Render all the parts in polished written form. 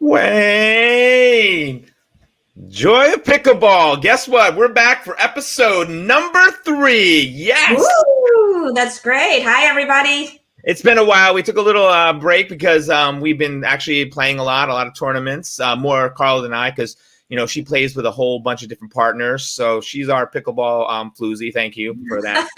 Wayne, Joy of Pickleball. Guess what? We're back for episode number 3. Yes. Woo! That's great. Hi, everybody. It's been a while. We took a little break because we've been actually playing a lot of tournaments. More Carla than I, because she plays with a whole bunch of different partners. So she's our pickleball floozy. Thank you for that.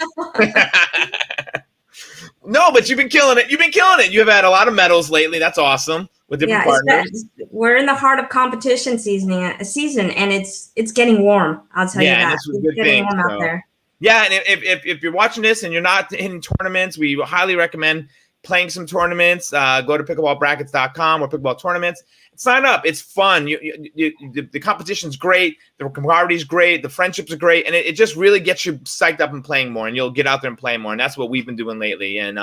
No, but you've been killing it. You have had a lot of medals lately. That's awesome. With different partners. We're in the heart of competition season, and it's getting warm. I'll tell you that. It's getting warm out there. Yeah, and if you're watching this and you're not in tournaments, we highly recommend playing some tournaments. Go to pickleballbrackets.com or pickleball tournaments. Sign up. It's fun. The competition's great. The camaraderie is great. The friendships are great. And it just really gets you psyched up and playing more. And you'll get out there and play more. And that's what we've been doing lately. And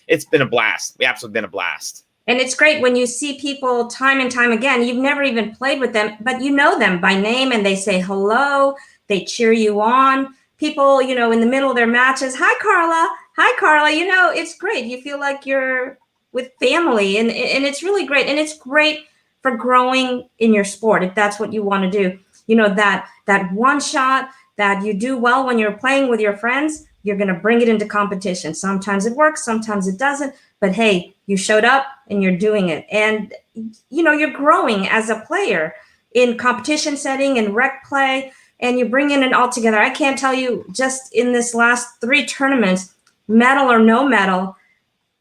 it's been a blast. We absolutely been a blast. And it's great when you see people time and time again. You've never even played with them, but you know them by name and they say hello. They cheer you on. People, in the middle of their matches, hi, Carla. Hi, Carla. It's great. You feel like you're with family and it's really great. And it's great for growing in your sport if that's what you want to do. That one shot that you do well when you're playing with your friends, you're going to bring it into competition. Sometimes it works, sometimes it doesn't. But hey, you showed up and you're doing it. And, you're growing as a player in competition setting and rec play, and you bring it all together. I can't tell you, just in this last 3 tournaments, medal or no medal,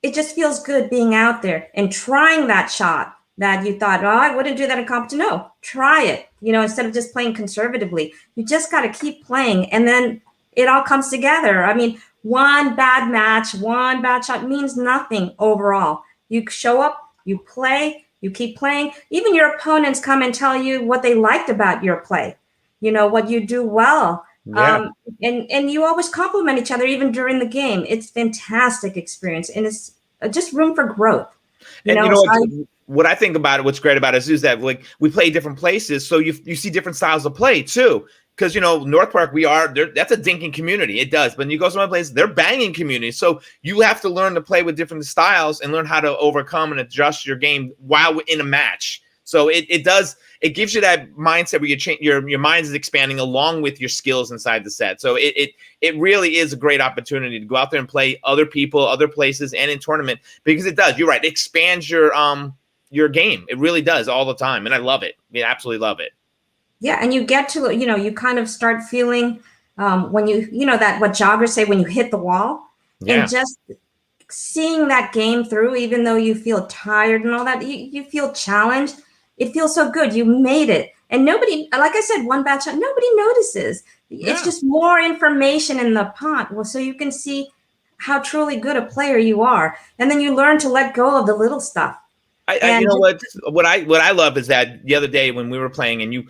it just feels good being out there and trying that shot that you thought, oh, I wouldn't do that in competition. No, try it, instead of just playing conservatively. You just got to keep playing, and then it all comes together. I mean, one bad match, one bad shot means nothing overall. You show up, you play, you keep playing. Even your opponents come and tell you what they liked about your play, what you do well. Yeah. And you always compliment each other, even during the game. It's a fantastic experience, and it's just room for growth. What I think about it, what's great about it is that we play different places, so you see different styles of play too. Because North Park, that's a dinking community. It does, but when you go to some place, they're banging communities. So you have to learn to play with different styles and learn how to overcome and adjust your game while in a match. So it gives you that mindset where your mind is expanding along with your skills inside the set. So it really is a great opportunity to go out there and play other people, other places, and in tournament, because it does. You're right. It expands your game. It really does all the time, and I love it. I absolutely love it. Yeah, and you get to, you kind of start feeling when that what joggers say, when you hit the wall, and just seeing that game through, even though you feel tired and all that, you feel challenged. It feels so good. You made it. And nobody, like I said, one bad shot, nobody notices. Yeah. It's just more information in the pot. Well, so you can see how truly good a player you are. And then you learn to let go of the little stuff. What I love is that the other day when we were playing and you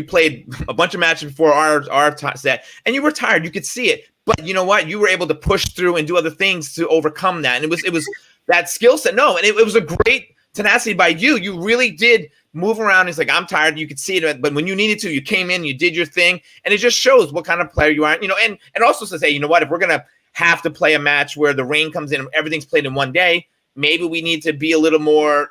played a bunch of matches before our set and you were tired. You could see it, but you know what? You were able to push through and do other things to overcome that. And it was that skill set. No, and it was a great tenacity by you. You really did move around. It's like, I'm tired. You could see it, but when you needed to, you came in, you did your thing, and it just shows what kind of player you are. And also says, hey, you know what? If we're gonna have to play a match where the rain comes in and everything's played in one day, maybe we need to be a little more,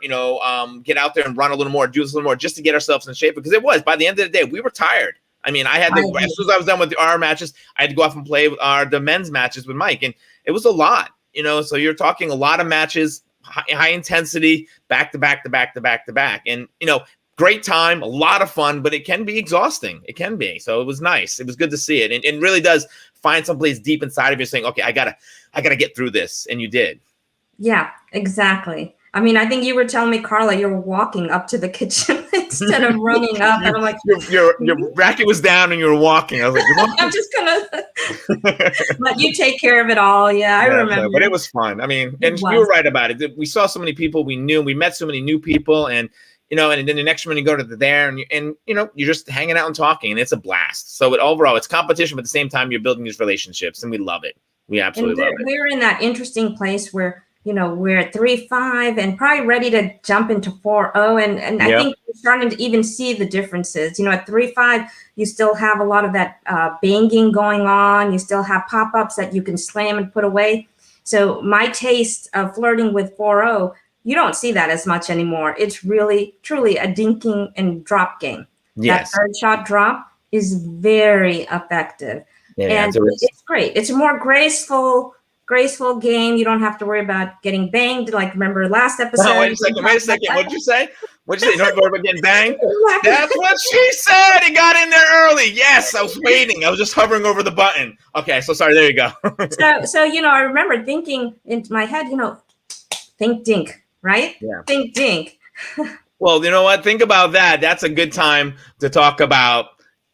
get out there and run a little more, do this a little more, just to get ourselves in shape. Because by the end of the day, we were tired. I mean, as soon as I was done with our matches, I had to go off and play the men's matches with Mike, and it was a lot. So you're talking a lot of matches, high intensity, back to back to back to back to back, and great time, a lot of fun, but it can be exhausting. It can be. So it was nice. It was good to see it, and it really does find someplace deep inside of you saying, okay, I gotta get through this, and you did. Yeah, exactly. I mean, I think you were telling me, Carla, you were walking up to the kitchen instead of running up. And I'm like, your racket was down and you were walking. I was like, I'm just gonna let you take care of it all. Yeah, I remember. But it was fun. I mean, and you were right about it. We saw so many people we knew. We met so many new people, and and then the next one you go to there, and you're just hanging out and talking, and it's a blast. So overall, it's competition, but at the same time, you're building these relationships, and we love it. We absolutely love it. We're in that interesting place where we're at 3-5 and probably ready to jump into 4-0. And I think we're starting to even see the differences. At 3-5, you still have a lot of that banging going on. You still have pop-ups that you can slam and put away. So my taste of flirting with 4-0, you don't see that as much anymore. It's really, truly a dinking and drop game. That Yes. third shot drop is very effective. Yeah. And So it's great. It's a more graceful game. You don't have to worry about getting banged. Like, remember last episode? no, wait a second. Wait a second. What'd you say? What'd you say? You don't worry about getting banged? That's what she said. He got in there early. Yes, I was waiting. I was just hovering over the button. Okay, so sorry. There you go. So I remember thinking in my head, think dink, right? Yeah. Think dink. Well, you know what? Think about that. That's a good time to talk about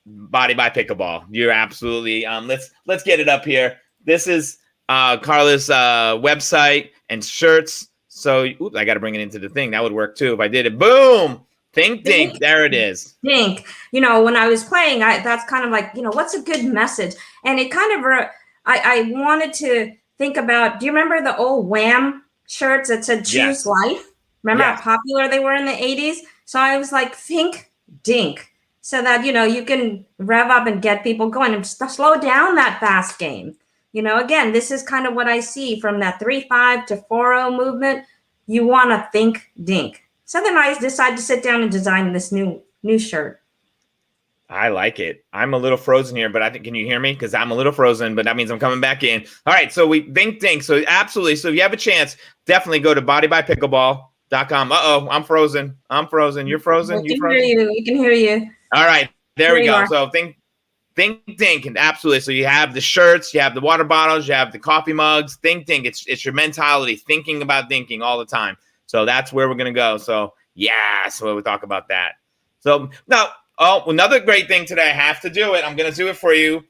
Body by Pickleball. You're absolutely. Let's get it up here. This is Carla's website and shirts. So, oops, I got to bring it into the thing. That would work too if I did it. Boom. Think dink. There it is. Dink. When I was playing, that's kind of like, what's a good message? And it kind of, I wanted to think about, do you remember the old Wham shirts that said choose life? Remember how popular they were in the 80s? So I was like, think dink. So that, you can rev up and get people going and slow down that fast game. Again, this is kind of what I see from that 3-5 to 4-0 movement. You want to think dink. So then I decided to sit down and design this new shirt. I like it. I'm a little frozen here, but I think, can you hear me? Because I'm a little frozen, but that means I'm coming back in. All right, so we think dink. So absolutely. So if you have a chance, definitely go to bodybypickleball.com. Uh-oh, I'm frozen. You're frozen? We can hear you. All right, there we go. Are. So think dink, and absolutely. So you have the shirts, you have the water bottles, you have the coffee mugs. Think dink. It's your mentality, thinking about thinking all the time. So that's where we're gonna go. So so we'll talk about that. So now, another great thing today. I have to do it. I'm gonna do it for you.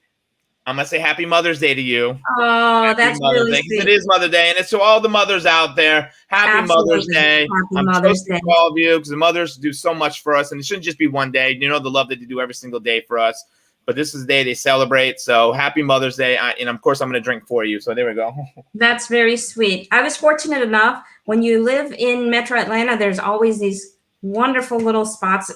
I'm gonna say Happy Mother's Day to you. Oh, that's really sweet. It is Mother's Day, and it's to all the mothers out there. Happy Mother's Day. I'm trusting all of you because the mothers do so much for us, and it shouldn't just be one day. You know the love that they do every single day for us. But this is the day they celebrate. So happy Mother's Day. And of course, I'm going to drink for you. So there we go. That's very sweet. I was fortunate enough, when you live in Metro Atlanta, there's always these wonderful little spots.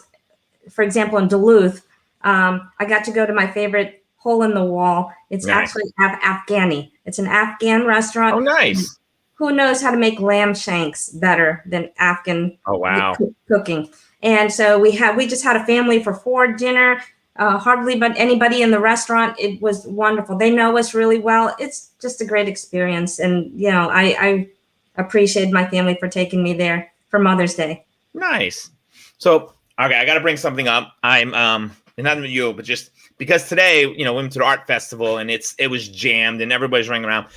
For example, in Duluth, I got to go to my favorite hole in the wall. It's actually Afghani. It's an Afghan restaurant. Oh, nice. Who knows how to make lamb shanks better than Afghan cooking. And so we just had a family for 4 dinner. Hardly but anybody in the restaurant. It was wonderful. They know us really well. It's just a great experience. And, I appreciate my family for taking me there for Mother's Day. Nice. So, okay, I got to bring something up. I'm, not you, but just because today, we went to the art festival and it was jammed and everybody's running around.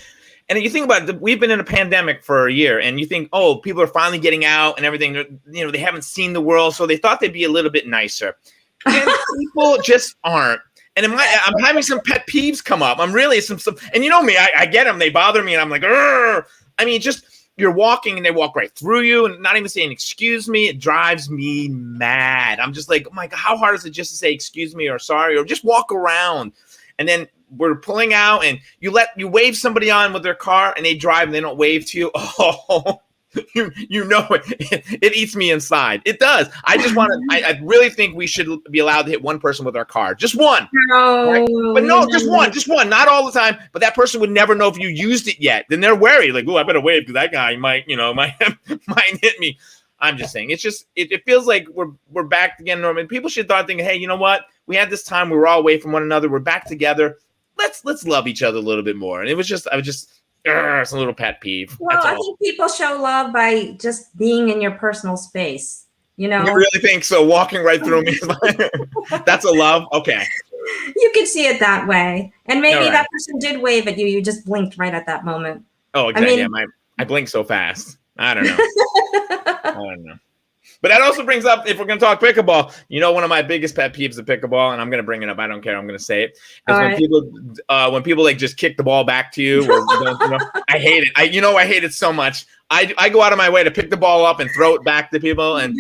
And you think about it, we've been in a pandemic for a year and you think, people are finally getting out and everything. They haven't seen the world. So they thought they'd be a little bit nicer. And people just aren't. And I'm having some pet peeves come up. I'm really some and you know me, I get them. They bother me and I'm like, Urgh. I mean, just you're walking and they walk right through you and not even saying excuse me. It drives me mad. I'm just like, oh my God, how hard is it just to say excuse me or sorry or just walk around? And then we're pulling out and you wave somebody on with their car and they drive and they don't wave to you. Oh, it eats me inside. It does. I just want to. I really think we should be allowed to hit one person with our car, just one. No, right? But no, just one. Not all the time. But that person would never know if you used it yet. Then they're wary, like, oh, I better wave because that guy might hit me. I'm just saying. It's just it feels like we're back again. Norman, people should start thinking, hey, you know what? We had this time. We were all away from one another. We're back together. Let's love each other a little bit more. And it's a little pet peeve. Well, I think people show love by just being in your personal space. You really think so? Walking right through me, that's a love. Okay. You can see it that way, and maybe that person did wave at you. You just blinked right at that moment. Oh, exactly. I blink so fast. I don't know. But that also brings up, if we're going to talk pickleball, one of my biggest pet peeves of pickleball, and I'm going to bring it up. I don't care. I'm going to say it. Is when people like just kick the ball back to you. Or, I hate it. I hate it so much. I go out of my way to pick the ball up and throw it back to people. And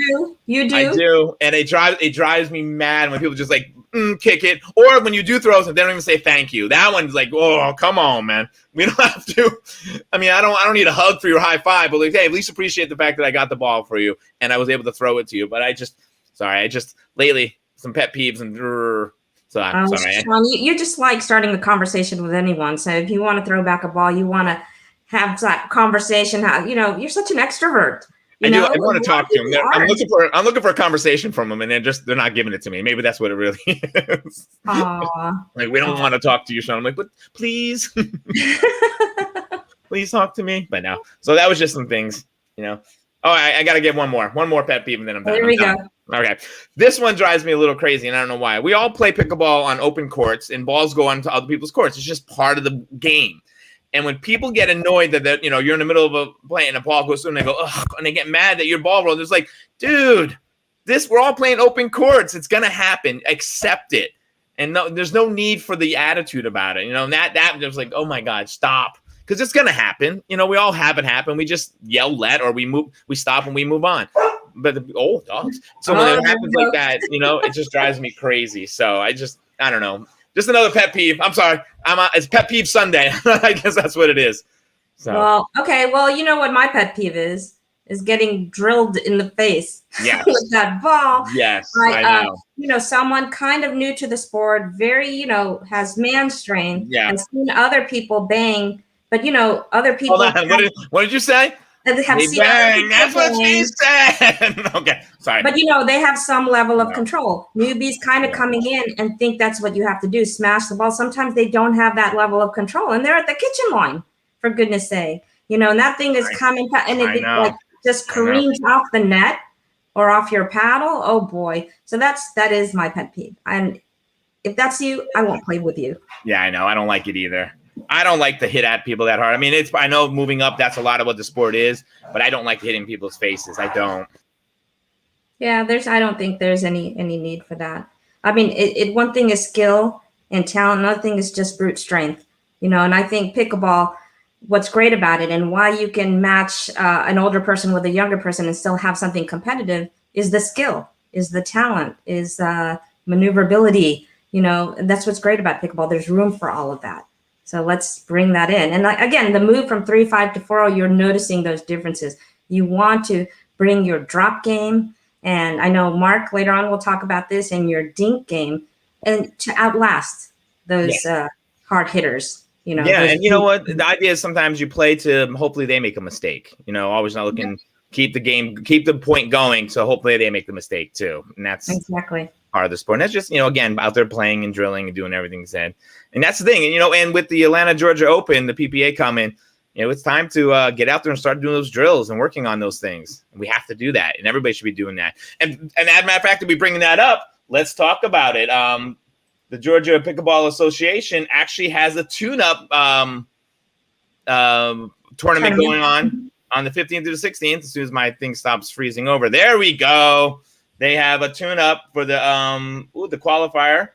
you do. I do. And it drives me mad when people just like kick it. Or when you do throw something, they don't even say thank you. That one's like, oh, come on, man. We don't have to. I mean, I don't need a hug for your high five, but like, hey, at least appreciate the fact that I got the ball for you and I was able to throw it to you. But lately some pet peeves and so I'm sorry. Sean, you just like starting the conversation with anyone. So if you want to throw back a ball, you want to have that conversation. You're such an extrovert. I know, do. I want to talk to them. are. I'm looking for a conversation from them, and they're not giving it to me. Maybe that's what it really is. Like, we don't want to talk to you, Sean. I'm like, but please, please talk to me. But no. So that was just some things, you know. Oh, I got to get one more pet peeve, and then I'm done. Here we go. Okay. This one drives me a little crazy, and I don't know why. We all play pickleball on open courts, and balls go onto other people's courts. It's just part of the game. And when people get annoyed that you know, you're in the middle of a play and a ball goes through, and they go, ugh, and they get mad that your ball rolled, it's like, dude, we're all playing open courts. It's gonna happen. Accept it. And no, there's no need for the attitude about it. You know, and that was like, oh my God, stop. Because it's gonna happen. You know, we all have it happen. We just yell let, or we stop and we move on. But dogs. So when it happens like that, you know, it just drives me crazy. So I don't know. Just another pet peeve. I'm sorry. It's Pet Peeve Sunday. I guess that's what it is. So. Well, okay. Well, you know what my pet peeve is getting drilled in the face with that ball. Yes, I know. You know, someone kind of new to the sport, very, you know, has man strain. Yeah. I've seen other people bang, but, you know, other people. Hold on. What did you say? They bang. That's what she said. Okay, sorry. But, you know, they have some level of control. Newbies kind of coming in and think that's what you have to do, smash the ball. Sometimes they don't have that level of control, and they're at the kitchen line, for goodness sake. You know, and that thing is coming, and it like just careens off the net or off your paddle. Oh, boy. So that is my pet peeve. And if that's you, I won't play with you. Yeah, I know. I don't like it either. I don't like to hit at people that hard. I mean, I know moving up, that's a lot of what the sport is, but I don't like hitting people's faces. I don't. Yeah, I don't think there's any need for that. I mean, one thing is skill and talent. Another thing is just brute strength, you know, and I think pickleball, what's great about it and why you can match an older person with a younger person and still have something competitive is the skill, is the talent, is maneuverability, you know, and that's what's great about pickleball. There's room for all of that. So let's bring that in. And again, the move from 3-5 to 4-0, you're noticing those differences. You want to bring your drop game. And I know Mark later on will talk about this, and your dink game, and to outlast those hard hitters. You know. Yeah, and you know what? The idea is sometimes you play to hopefully they make a mistake. You know, always not looking keep the point going. So hopefully they make the mistake too, and that's exactly part of the sport. And that's just, you know, again, out there playing and drilling and doing everything said. And that's the thing. And, you know, and with the Atlanta, Georgia Open, the PPA coming, you know, it's time to get out there and start doing those drills and working on those things. And we have to do that. And everybody should be doing that. And as a matter of fact, to be bringing that up, let's talk about it. The Georgia Pickleball Association actually has a tune-up tournament going on the 15th to the 16th. As soon as my thing stops freezing over. There we go. They have a tune-up for the qualifier.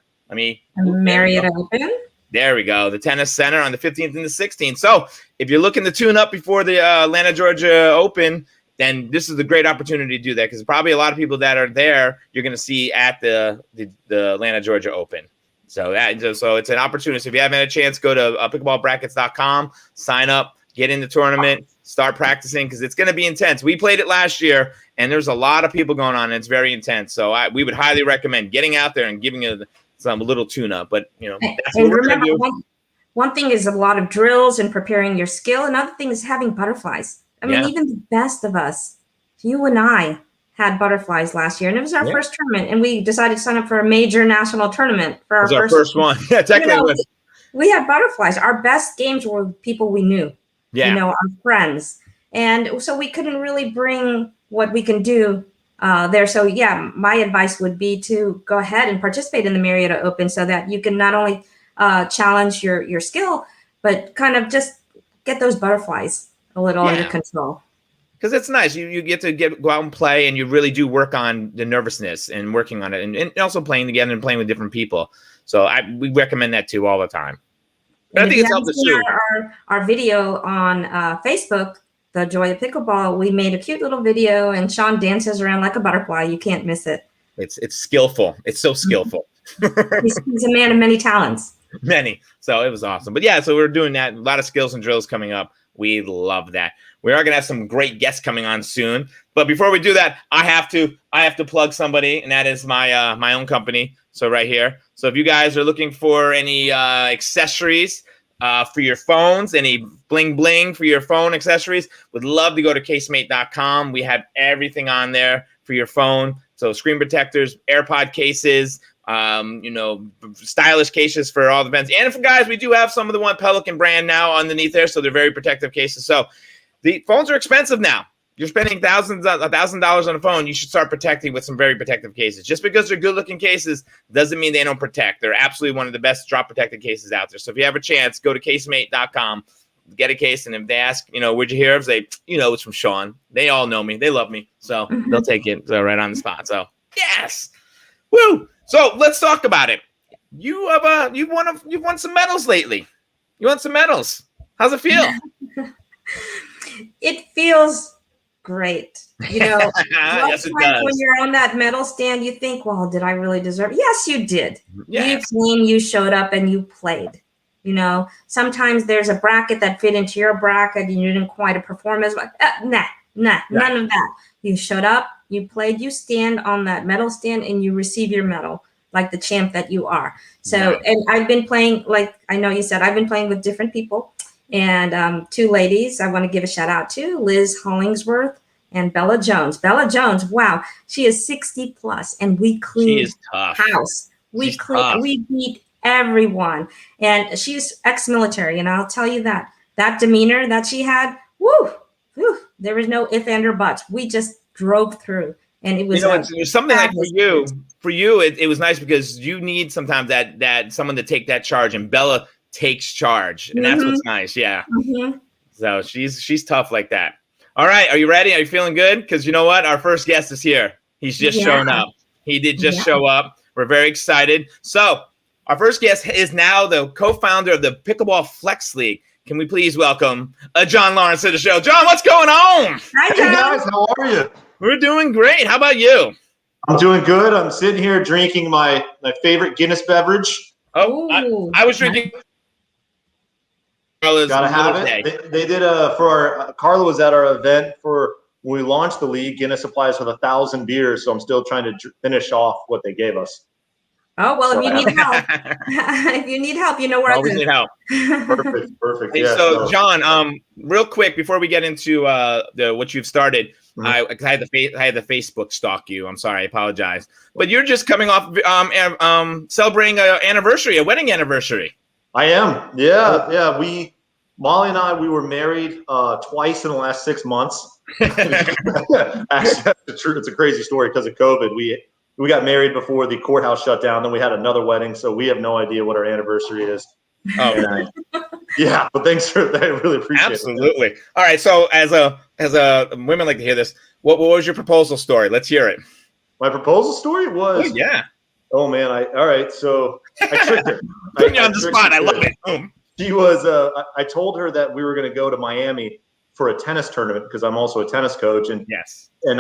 Marriott Open. There we go. The Tennis Center on the 15th and the 16th. So if you're looking to tune up before the Atlanta, Georgia Open, then this is a great opportunity to do that, because probably a lot of people that are there you're going to see at the Atlanta, Georgia Open. So it's an opportunity. So if you haven't had a chance, go to pickleballbrackets.com, sign up, get in the tournament, start practicing, because it's going to be intense. We played it last year, and there's a lot of people going on, and it's very intense. So we would highly recommend getting out there and giving it some little tune-up. But, you know, that's what we're going to do. One thing is a lot of drills and preparing your skill. Another thing is having butterflies. I mean, even the best of us, you and I, had butterflies last year, and it was our first tournament, and we decided to sign up for a major national tournament for our first one. Yeah, technically, we had butterflies. Our best games were people we knew, you know, our friends, and so we couldn't really bring what we can do there. So my advice would be to go ahead and participate in the Marriott Open, so that you can not only challenge your skill, but kind of just get those butterflies a little under control. Because it's nice. You get to go out and play, and you really do work on the nervousness and working on it, and also playing together and playing with different people. So we recommend that too all the time. But I think it's helped us too. Our video on Facebook, the Joy of Pickleball, we made a cute little video, and Sean dances around like a butterfly. You can't miss it. It's skillful. It's so skillful. He's a man of many talents. Many. So it was awesome. But so we're doing that. A lot of skills and drills coming up. We love that. We are going to have some great guests coming on soon. But before we do that, I have to plug somebody, and that is my own company. So right here. So if you guys are looking for any accessories, for your phones, any bling bling for your phone accessories, would love to go to casemate.com. We have everything on there for your phone. So screen protectors, AirPod cases, stylish cases for all the events. And for guys, we do have some of the one Pelican brand now underneath there. So they're very protective cases. So the phones are expensive now. You're spending $1,000 on a phone. You should start protecting with some very protective cases. Just because they're good-looking cases doesn't mean they don't protect. They're absolutely one of the best drop-protected cases out there. So if you have a chance, go to casemate.com, get a case, and if they ask, where'd you hear of? Say, it's from Sean. They all know me. They love me, so they'll take it right on the spot. So yes, woo! So let's talk about it. You've won some medals lately. You won some medals. How's it feel? It feels great. Yes, it does. When you're on that medal stand, you think, well, did I really deserve it? Yes, you did. Yes. You came, you showed up, and you played. Sometimes there's a bracket that fit into your bracket and you didn't quite perform as well. None of that. You showed up, you played, you stand on that medal stand, and you receive your medal like the champ that you are. So, and I've been playing, like I know you said, I've been playing with different people. And two ladies I want to give a shout out to, Liz Hollingsworth and Bella Jones. Bella Jones, wow, she is 60 plus, and we cleaned house. We beat everyone, and she's ex-military, and I'll tell you that demeanor that she had, there was no if, and, or buts. We just drove through, and it was it's something like for you, it was nice because you need sometimes that someone to take that charge, and Bella takes charge, and that's what's nice. So she's tough like that. All right, are you ready? Are you feeling good? Because you know what, our first guest is here. He's just shown up. He did just show up. We're very excited. So our first guest is now the co-founder of the Pickleball Flex League. Can we please welcome John Lawrence to the show? John, what's going on? Hi, John. Hey guys, how are you? We're doing great. How about you? I'm doing good. I'm sitting here drinking my favorite Guinness beverage. Oh, I was drinking. Gotta have it. They did Carla was at our event for when we launched the league. Guinness applies for 1,000 beers, so I'm still trying to finish off what they gave us. Oh, well, if you need help, you know where I always need help. Perfect. Hey, Yeah, so John, real quick before we get into what you've started, I had the Facebook stalk you. I'm sorry, I apologize, but you're just coming off celebrating a wedding anniversary. I am. Yeah. Molly and I, we were married twice in the last 6 months. Actually, it's a crazy story because of COVID. We got married before the courthouse shut down. Then we had another wedding, so we have no idea what our anniversary is. Oh, yeah. But thanks for that. I really appreciate it. Absolutely. All right. So as a women like to hear this. What was your proposal story? Let's hear it. My proposal story was. Oh, yeah. Oh man. All right. So I tricked her. Putting you on the spot. I love it. Boom. She was. I told her that we were going to go to Miami for a tennis tournament because I'm also a tennis coach, and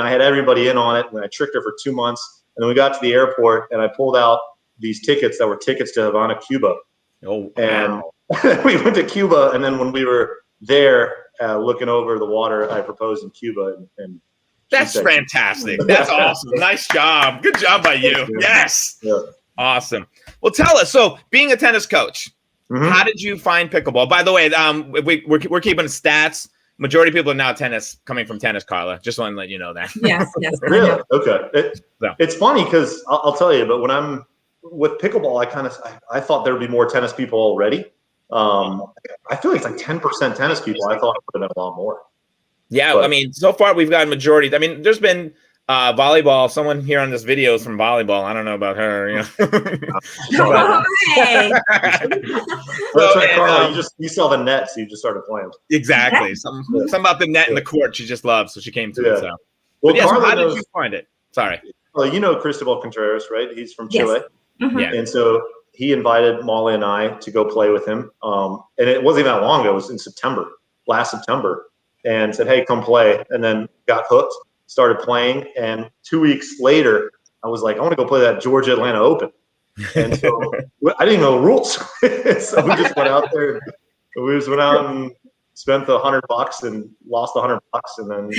I had everybody in on it, and I tricked her for 2 months. And then we got to the airport, and I pulled out these tickets that were tickets to Havana, Cuba. Oh, wow. And we went to Cuba, and then when we were there looking over the water, I proposed in Cuba. And that's fantastic. That's awesome. Nice job. Good job by you. Yes. Yeah. Awesome. Well, tell us. So, being a tennis coach, how did you find pickleball? By the way, we're keeping stats. Majority of people are now coming from tennis, Carla. Just want to let you know that. Yes. Really? Okay. It's funny because I'll tell you, but when I'm with pickleball, I thought there would be more tennis people already. I feel like it's like 10% tennis people. I thought it would have been a lot more. Yeah, but, I mean, so far we've got majority. I mean, there's been volleyball. Someone here on this video is from volleyball. I don't know about her. That's right, Carla. You saw the net, so you just started playing. Exactly. Something about the net and the court she just loves, so she came to it. So, well, Carla, how did you find it? Sorry. Well, you know Cristobal Contreras, right? He's from Chile. Yeah. And so he invited Molly and I to go play with him. And it wasn't even that long ago. It was in last September, and said, hey, come play. And then got hooked, started playing. And 2 weeks later, I was like, I want to go play that Georgia Atlanta Open. And so I didn't know the rules. So we just went out there. We just went out and spent the $100 and lost $100, and then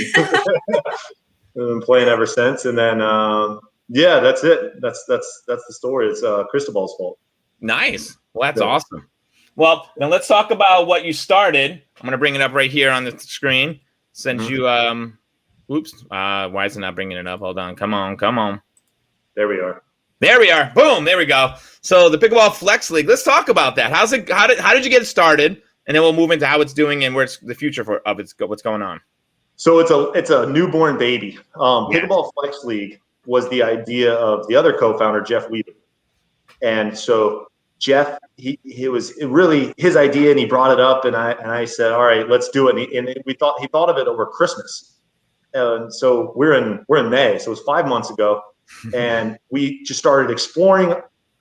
been playing ever since. And then that's it. That's the story. It's Cristobal's fault. Nice. Well, that's awesome. Well, then let's talk about what you started. I'm going to bring it up right here on the screen. Since you, oops, why is it not bringing it up? Hold on. Come on. There we are. There we are. Boom. There we go. So the Pickleball Flex League. Let's talk about that. How did you get it started? And then we'll move into how it's doing and where's the future what's going on. So it's a newborn baby. Pickleball Flex League was the idea of the other co-founder, Jeff Weaver. And so Jeff, he was really his idea, and he brought it up, and I said, all right, let's do it. And he thought of it over Christmas. And so we're in May, so it was 5 months ago, and we just started exploring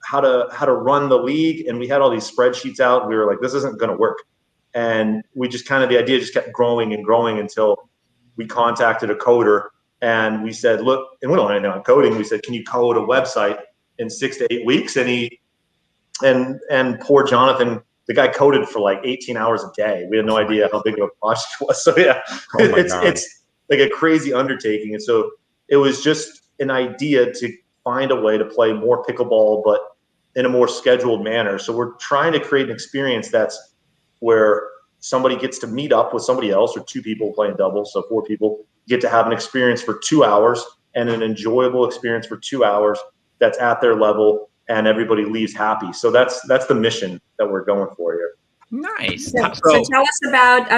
how to run the league, and we had all these spreadsheets out, and we were like, this isn't going to work. And we just the idea just kept growing and growing until we contacted a coder, and we said, look, and we don't really know coding. We said, can you code a website in 6 to 8 weeks? And poor Jonathan, the guy coded for like 18 hours a day. We had no idea how big of a project it was. So yeah, it's like a crazy undertaking. And so it was just an idea to find a way to play more pickleball, but in a more scheduled manner. So we're trying to create an experience that's where somebody gets to meet up with somebody else, or two people playing doubles, so 4 people get to have an experience for 2 hours, and an enjoyable experience for 2 hours that's at their level, and everybody leaves happy. So that's the mission that we're going for here. Nice. So tell us about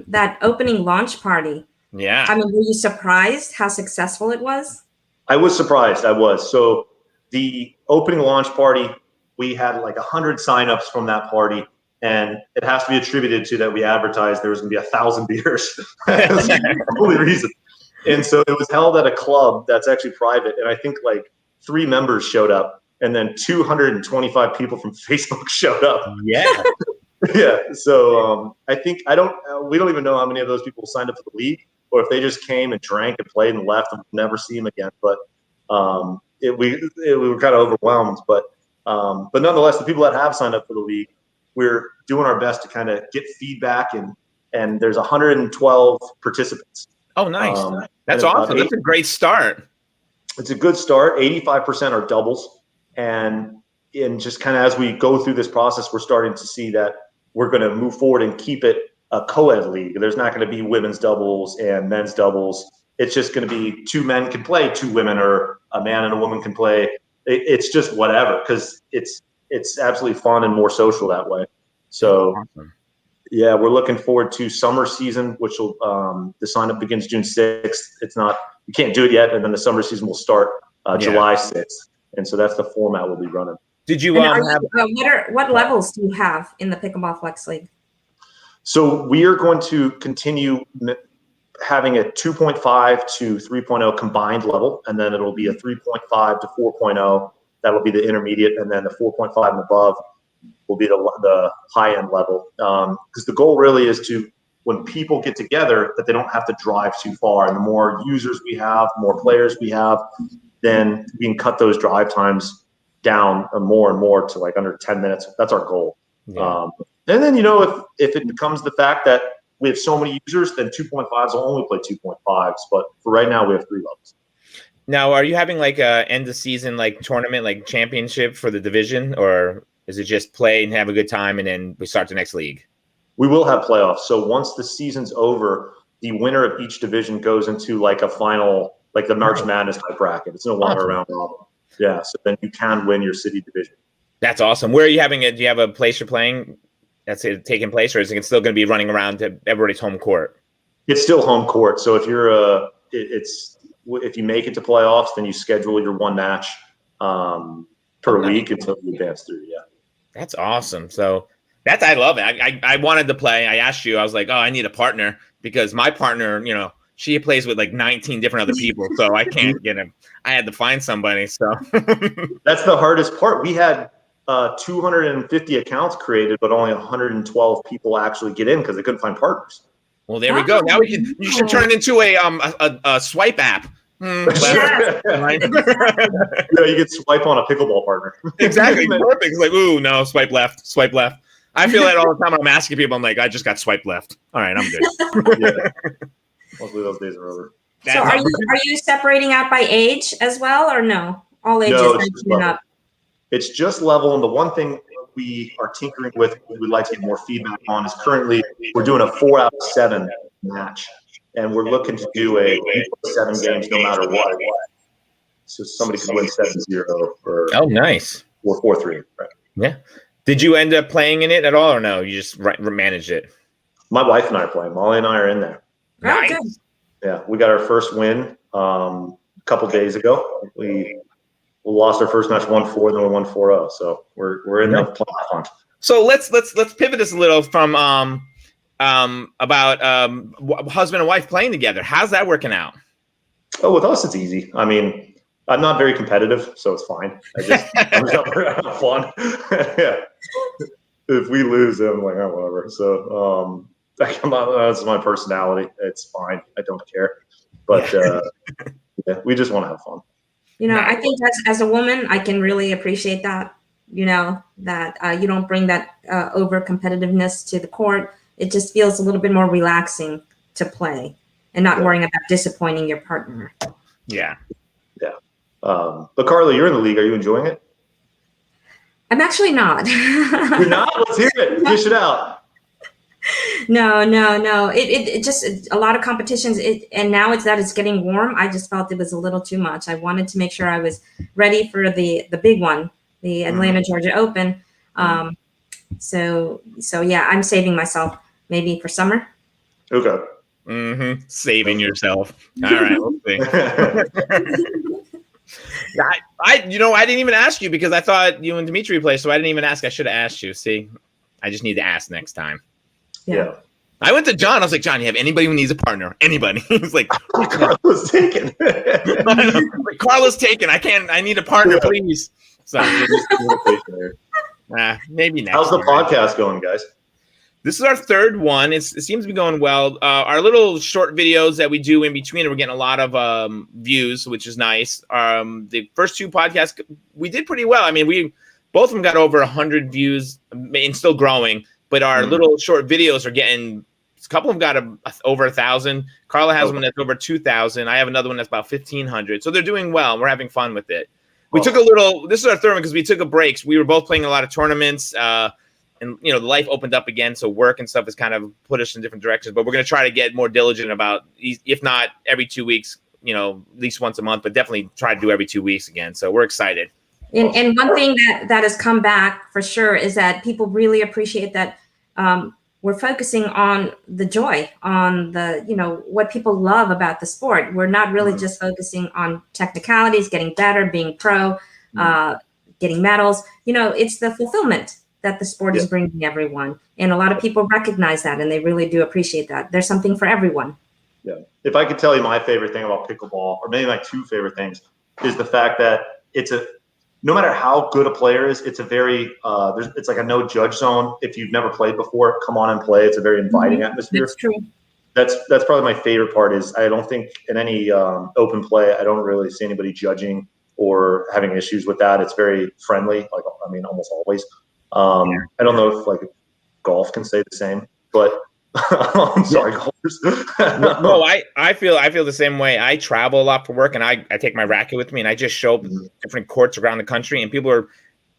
that opening launch party. Yeah. I mean, were you surprised how successful it was? I was surprised. I was. So the opening launch party, we had like 100 signups from that party. And it has to be attributed to that we advertised there was going to be 1,000 beers. That's the only reason. And so it was held at a club that's actually private. And I think like 3 members showed up, and then 225 people from Facebook showed up. Yeah. Yeah. So I think we don't even know how many of those people signed up for the league, or if they just came and drank and played and left and we'll never see them again. But we were kind of overwhelmed. But nonetheless, the people that have signed up for the league, we're doing our best to kind of get feedback, and there's 112 participants. Oh, nice. That's awesome. That's a great start. It's a good start. 85% are doubles. And just kind of as we go through this process, we're starting to see that we're going to move forward and keep it a co-ed league. There's not going to be women's doubles and men's doubles. It's just going to be 2 men can play 2 women, or a man and a woman can play. It's just whatever, because it's absolutely fun and more social that way. So, awesome. Yeah, we're looking forward to summer season, which will the sign up begins June 6th. You can't do it yet, and then the summer season will start July 6th, and so that's the format we'll be running. Did you what levels do you have in the Pickleball Flex League? So we are going to continue having a 2.5 to 3.0 combined level, and then it'll be a 3.5 to 4.0. That'll be the intermediate, and then the 4.5 and above will be the high-end level. Because the goal really is to, when people get together, that they don't have to drive too far. And the more users we have, more players we have, then we can cut those drive times down more and more to like under 10 minutes. That's our goal. Yeah. And then, if it becomes the fact that we have so many users, then 2.5s will only play 2.5s. But for right now, we have 3 levels. Now, are you having like a end of season like tournament, like championship for the division, or is it just play and have a good time and then we start the next league? We will have playoffs. So once the season's over, the winner of each division goes into like a final, like the March Madness type bracket. It's no longer round robin. Yeah. So then you can win your city division. That's awesome. Where are you having it? Do you have a place you're playing that's taking place, or is it still going to be running around to everybody's home court? It's still home court. So if you're if you make it to playoffs, then you schedule your 1 match per week until you advance through. Yeah. That's awesome. So I love it. I wanted to play. I asked you, I was like, oh, I need a partner, because my partner, she plays with like 19 different other people. So I can't get him. I had to find somebody. So that's the hardest part. We had 250 accounts created, but only 112 people actually get in because they couldn't find partners. Well, there we go. Now you should turn it into a swipe app. Right? Yeah, you could swipe on a pickleball partner. Exactly. Perfect. It's like, ooh, no, swipe left, swipe left. I feel that all the time when I'm asking people. I'm like, I just got swiped left. All right, I'm good. Yeah. Hopefully those days are over. So are you separating out by age as well, or no? All ages no, it's just level. And the one thing we are tinkering with, we'd like to get more feedback on, is currently we're doing a 4 out of 7 match, and we're looking to do a 7 games no matter what. So somebody could win 7-0 or nice, or 4-3. Right. Yeah. Did you end up playing in it at all, or no? You just managed it. My wife and I are playing. Molly and I are in there. Nice. Good. Yeah, we got our first win a couple days ago. We lost our first match 1-4, then we won 4-0. So we're in the playoff hunt. So let's pivot this a little from about husband and wife playing together. How's that working out? Oh, with us, it's easy. I mean, I'm not very competitive, so it's fine. I'm just out there having fun. Yeah. If we lose, I'm like, oh, whatever. So that's my personality. It's fine. I don't care. But yeah, we just want to have fun. I think as a woman, I can really appreciate that. That you don't bring that over competitiveness to the court. It just feels a little bit more relaxing to play and not worrying about disappointing your partner. Yeah. Yeah. But Carla, you're in the league. Are you enjoying it? I'm actually not. You're not? Let's hear it. Dish it out. No. It just a lot of competitions. And now it's getting warm. I just felt it was a little too much. I wanted to make sure I was ready for the big one, the Atlanta, Georgia Open. So yeah, I'm saving myself maybe for summer. Okay. Saving yourself. All right. We'll see. I didn't even ask you because I thought you and Dimitri played, so I didn't even ask. I should have asked you. See, I just need to ask next time. Yeah. I went to John. I was like, John, you have anybody who needs a partner? Anybody? He was like, Carla's taken. Carla's taken. I need a partner, please. So maybe next. How's the podcast going, guys? This is our third one. It seems to be going well. Our little short videos that we do in between, we're getting a lot of views, which is nice. The first 2 podcasts, we did pretty well. I mean, both of them got over 100 views and still growing. But our little short videos are getting, a couple of them got over 1,000. Carla has one that's over 2,000. I have another one that's about 1,500. So they're doing well. We're having fun with it. We took this is our third one because we took a break. We were both playing a lot of tournaments. And, the life opened up again. So work and stuff has kind of put us in different directions. But we're going to try to get more diligent about, if not every 2 weeks, at least once a month, but definitely try to do every 2 weeks again. So we're excited. And one thing that has come back for sure is that people really appreciate that we're focusing on the joy, on the, what people love about the sport. We're not really just focusing on technicalities, getting better, being pro, getting medals. It's the fulfillment that the sport is bringing everyone. And a lot of people recognize that, and they really do appreciate that. There's something for everyone. Yeah. If I could tell you my favorite thing about pickleball, or maybe my 2 favorite things, is the fact that no matter how good a player is, it's a very, it's like a no judge zone. If you've never played before, come on and play. It's a very inviting atmosphere. That's true. That's probably my favorite part. Is I don't think in any open play, I don't really see anybody judging or having issues with that. It's very friendly. Almost always. I don't know if golf can say the same, but I'm sorry, golfers. No, I feel the same way. I travel a lot for work, and I take my racket with me, and I just show up different courts around the country, and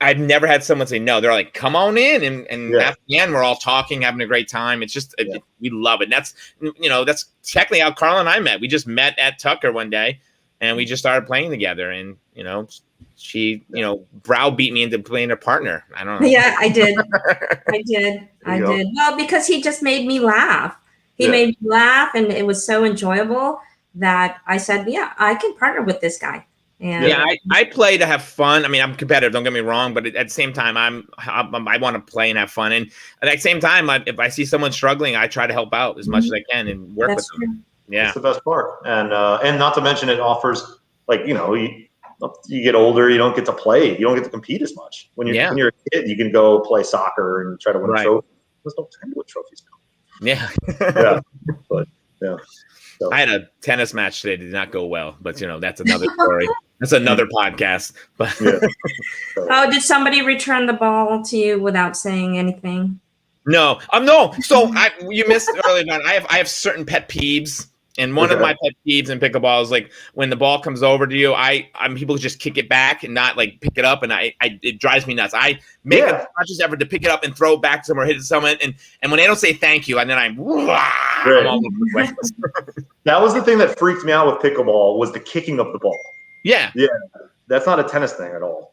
I've never had someone say no. They're like, come on in. And at the end, we're all talking, having a great time. It's just, we love it. And that's technically how Carla and I met. We just met at Tucker one day, and we just started playing together, and, she, browbeat me into playing a partner. I don't know. Yeah, I did. I did. Well, because he just made me laugh. He made me laugh, and it was so enjoyable that I said, yeah, I can partner with this guy. And I play to have fun. I mean, I'm competitive, don't get me wrong, but at the same time, I want to play and have fun. And at the same time, if I see someone struggling, I try to help out as much as I can and work with them. Yeah. That's the best part. And not to mention it offers, you get older, you don't get to play. You don't get to compete as much. When you're a kid, you can go play soccer and try to win trophies. There's no time to win trophies now. Yeah. But yeah. So. I had a tennis match today. It did not go well, but that's another story. That's another podcast. But oh, did somebody return the ball to you without saying anything? No. No. So you missed earlier on. I have certain pet peeves And one of my pet peeves in pickleball is like when the ball comes over to you, I'm people just kick it back and not like pick it up, and it drives me nuts. I make a conscious effort to pick it up and throw it back somewhere, hit it someone, and when they don't say thank you, and then I'm all over the place. That was the thing that freaked me out with pickleball was the kicking of the ball. Yeah, that's not a tennis thing at all.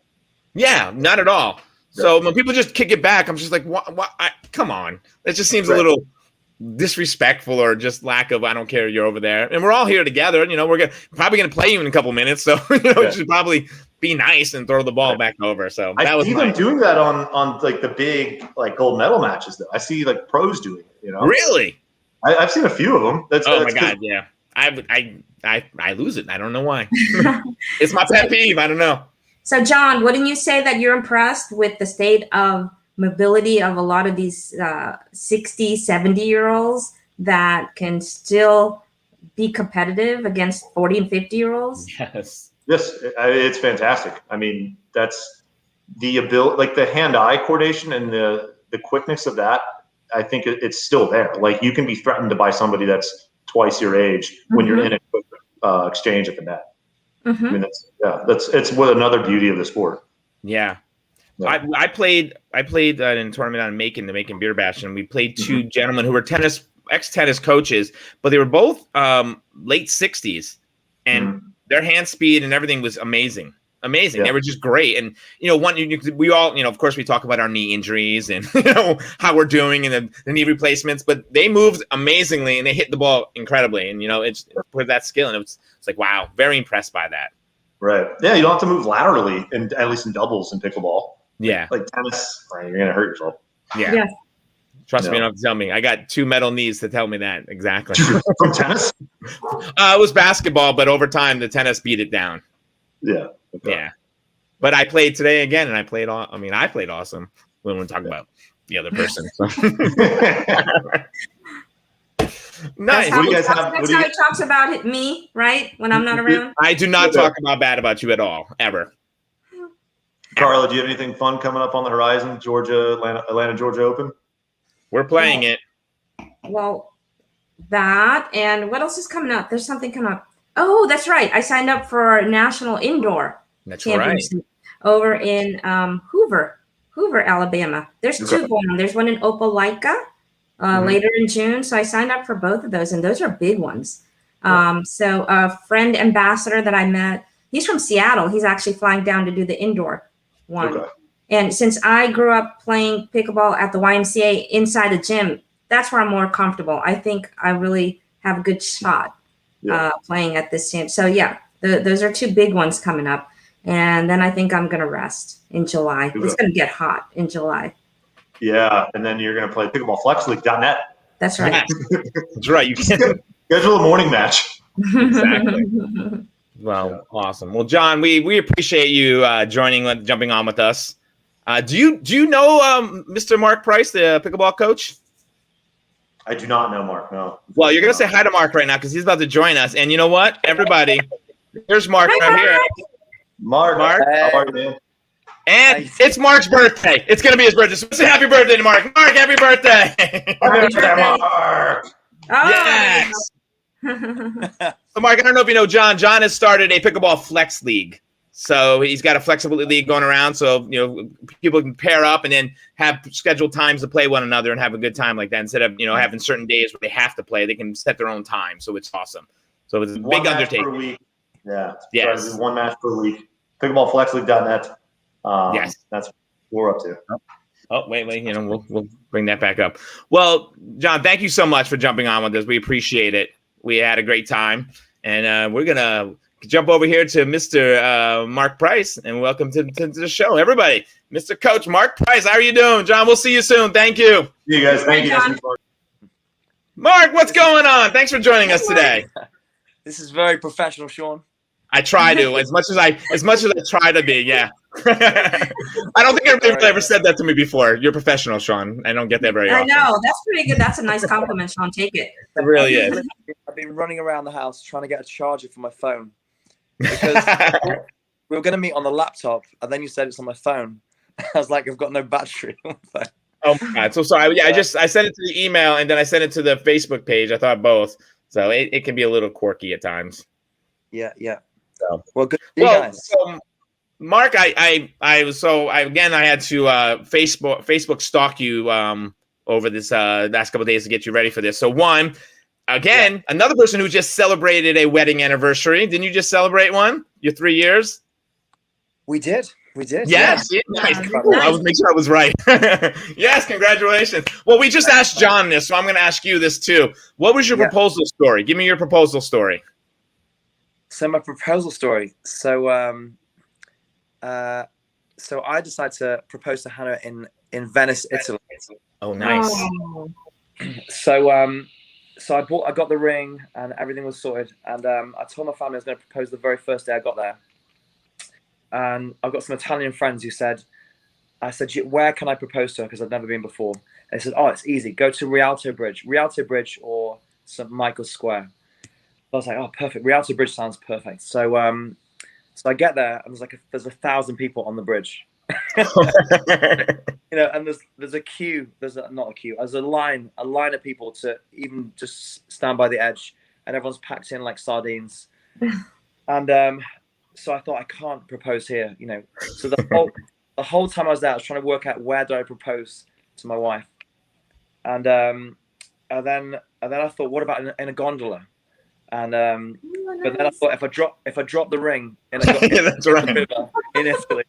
Yeah, not at all. So when people just kick it back, I'm just like, what? Come on, it just seems a little disrespectful or just lack of I don't care, you're over there, and we're all here together. You know, we're probably gonna play you in a couple minutes, so you should probably be nice and throw the ball back over. So I see them doing that on like the big like gold medal matches though. I see like pros doing it. You know, really? I've seen a few of them. My god, yeah. I lose it. I don't know why. It's my pet peeve. I don't know. So John, wouldn't you say that you're impressed with the state of mobility of a lot of these 60, 70-year-olds that can still be competitive against 40 and 50-year-olds? Yes. Yes, it's fantastic. I mean, that's the ability, like the hand-eye coordination and the quickness of that. I think it's still there. Like you can be threatened by somebody that's twice your age when you're in a quick exchange at the net. I mean, it's what another beauty of the sport. Yeah. I played in a tournament on the Macon Beer Bash, and we played two gentlemen who were ex-tennis coaches, but they were both late 60s, and their hand speed and everything was amazing. Yeah. They were just great. And, we all, of course we talk about our knee injuries and, how we're doing and the knee replacements, but they moved amazingly and they hit the ball incredibly. And, it's with that skill. And it's like, wow, very impressed by that. Right. Yeah. You don't have to move laterally, and at least in doubles in pickleball. Yeah. Like tennis, you're going to hurt yourself. Yeah. Yes. Trust me, you don't have to tell me. I got 2 metal knees to tell me that. Exactly. From tennis? It was basketball, but over time the tennis beat it down. Yeah. Okay. Yeah. But I played today again, and I played awesome when we're talking about the other person. So. Nice. That's how he talks about me, right? When I'm not around. I do not talk bad about you at all, ever. Carla, do you have anything fun coming up on the horizon? Atlanta, Georgia Open? We're playing it. Well, that and what else is coming up? There's something coming up. Oh, that's right. I signed up for National Indoor Championship over in Hoover, Alabama. There's 2 going on. There's one in Opelika later in June. So I signed up for both of those, and those are big ones. So a friend ambassador that I met, he's from Seattle. He's actually flying down to do the indoor one. Okay. And since I grew up playing pickleball at the YMCA inside the gym, that's where I'm more comfortable. I think I really have a good shot playing at this gym. So yeah, those are 2 big ones coming up. And then I think I'm going to rest in July. It's going to get hot in July. Yeah. And then you're going to play Pickleball Flex League.net. That's right. That's right. You can schedule a morning match. Exactly. Well, awesome. Well, John, we appreciate you jumping on with us. Do you know Mr. Mark Price, the pickleball coach? I do not know Mark. No. Well, you're gonna say hi to Mark right now because he's about to join us. And you know what, everybody, here's Mark right here. Mark, hey. How are you, man? And it's Mark's birthday. It's gonna be his birthday. So say happy birthday to Mark. Mark, happy birthday. Happy birthday, Mark. Oh, yes. So, Mark, I don't know if you know John. John has started a Pickleball Flex League. So he's got a flexible league going around. So, people can pair up and then have scheduled times to play one another and have a good time like that. Instead of, having certain days where they have to play, they can set their own time. So it's awesome. So it's a big undertaking. Per week. Yeah. Yes. 1 match per week. Pickleballflexleague.net. Yes. That's what we're up to. Oh, wait. We'll bring that back up. Well, John, thank you so much for jumping on with us. We appreciate it. We had a great time. And we're going to jump over here to Mr. Mark Price and welcome to the show, everybody. Mr. Coach Mark Price, how are you doing? John, we'll see you soon. Thank you. See you guys. Thank you guys. Mark, what's going on? Thanks for joining us today. This is very professional, Sean. I try to, as much as I try to be. Yeah. I don't think anybody ever said that to me before. You're professional, Sean. I don't get that very often. I know. That's pretty good. That's a nice compliment, Sean. Take it. It really is. I've been running around the house trying to get a charger for my phone because we were going to meet on the laptop, and then you said it's on my phone. I was like, I've got no battery on my phone. Oh my God. So sorry. Yeah, I sent it to the email and then I sent it to the Facebook page. I thought both. So it can be a little quirky at times. Yeah. So, Well, good to see you guys. so Mark, I had to Facebook stalk you over this last couple of days to get you ready for this. So another person who just celebrated a wedding anniversary. Didn't you just celebrate one? Your 3 years? We did. Yes. Yeah. Nice. I was making sure I was right. Yes, congratulations. Well, we just asked John this, so I'm going to ask you this too. What was your proposal story? Give me your proposal story. So my proposal story. So I decided to propose to Hannah in Venice, Italy. Oh, nice. Oh. So I got the ring and everything was sorted. And I told my family I was going to propose the very first day I got there. And I've got some Italian friends who I said, where can I propose to her? Because I've never been before. And they said, oh, it's easy. Go to Rialto Bridge or St. Michael's Square. I was like, oh, perfect. Rialto Bridge sounds perfect. So I get there and there's 1,000 people on the bridge. And there's a queue. There's a line of people to even just stand by the edge, and everyone's packed in like sardines. And so I thought, I can't propose here, So the whole time I was there, I was trying to work out where do I propose to my wife, and then I thought, what about in a gondola? And but then I thought, if I drop the ring in river in Italy,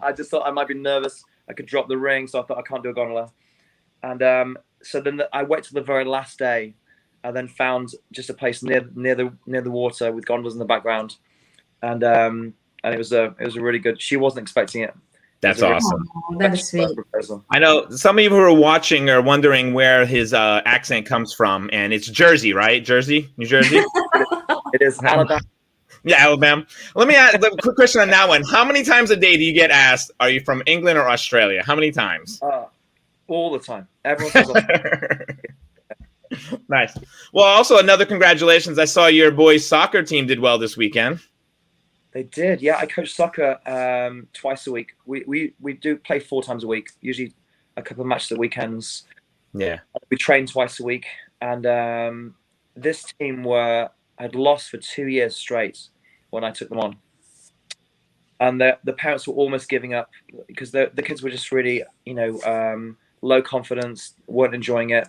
I just thought I might be nervous. I could drop the ring, so I thought I can't do a gondola. And so then I waited till the very last day. I then found just a place near the water with gondolas in the background, and it was a really good. She wasn't expecting it. That's awesome. Oh, that is sweet. I know some of you who are watching are wondering where his accent comes from, and it's Jersey, right? New Jersey. It is Alabama. Yeah, Alabama. Let me ask a quick question on that one. How many times a day do you get asked, are you from England or Australia? How many times? All the time. Everyone says Nice. Well, also another congratulations. I saw your boys' soccer team did well this weekend. They did. Yeah, I coach soccer twice a week. We do play 4 times a week, usually a couple of matches at weekends. Yeah. We train twice a week. And this team had lost for 2 years straight when I took them on. And the parents were almost giving up because the kids were just really, low confidence, weren't enjoying it,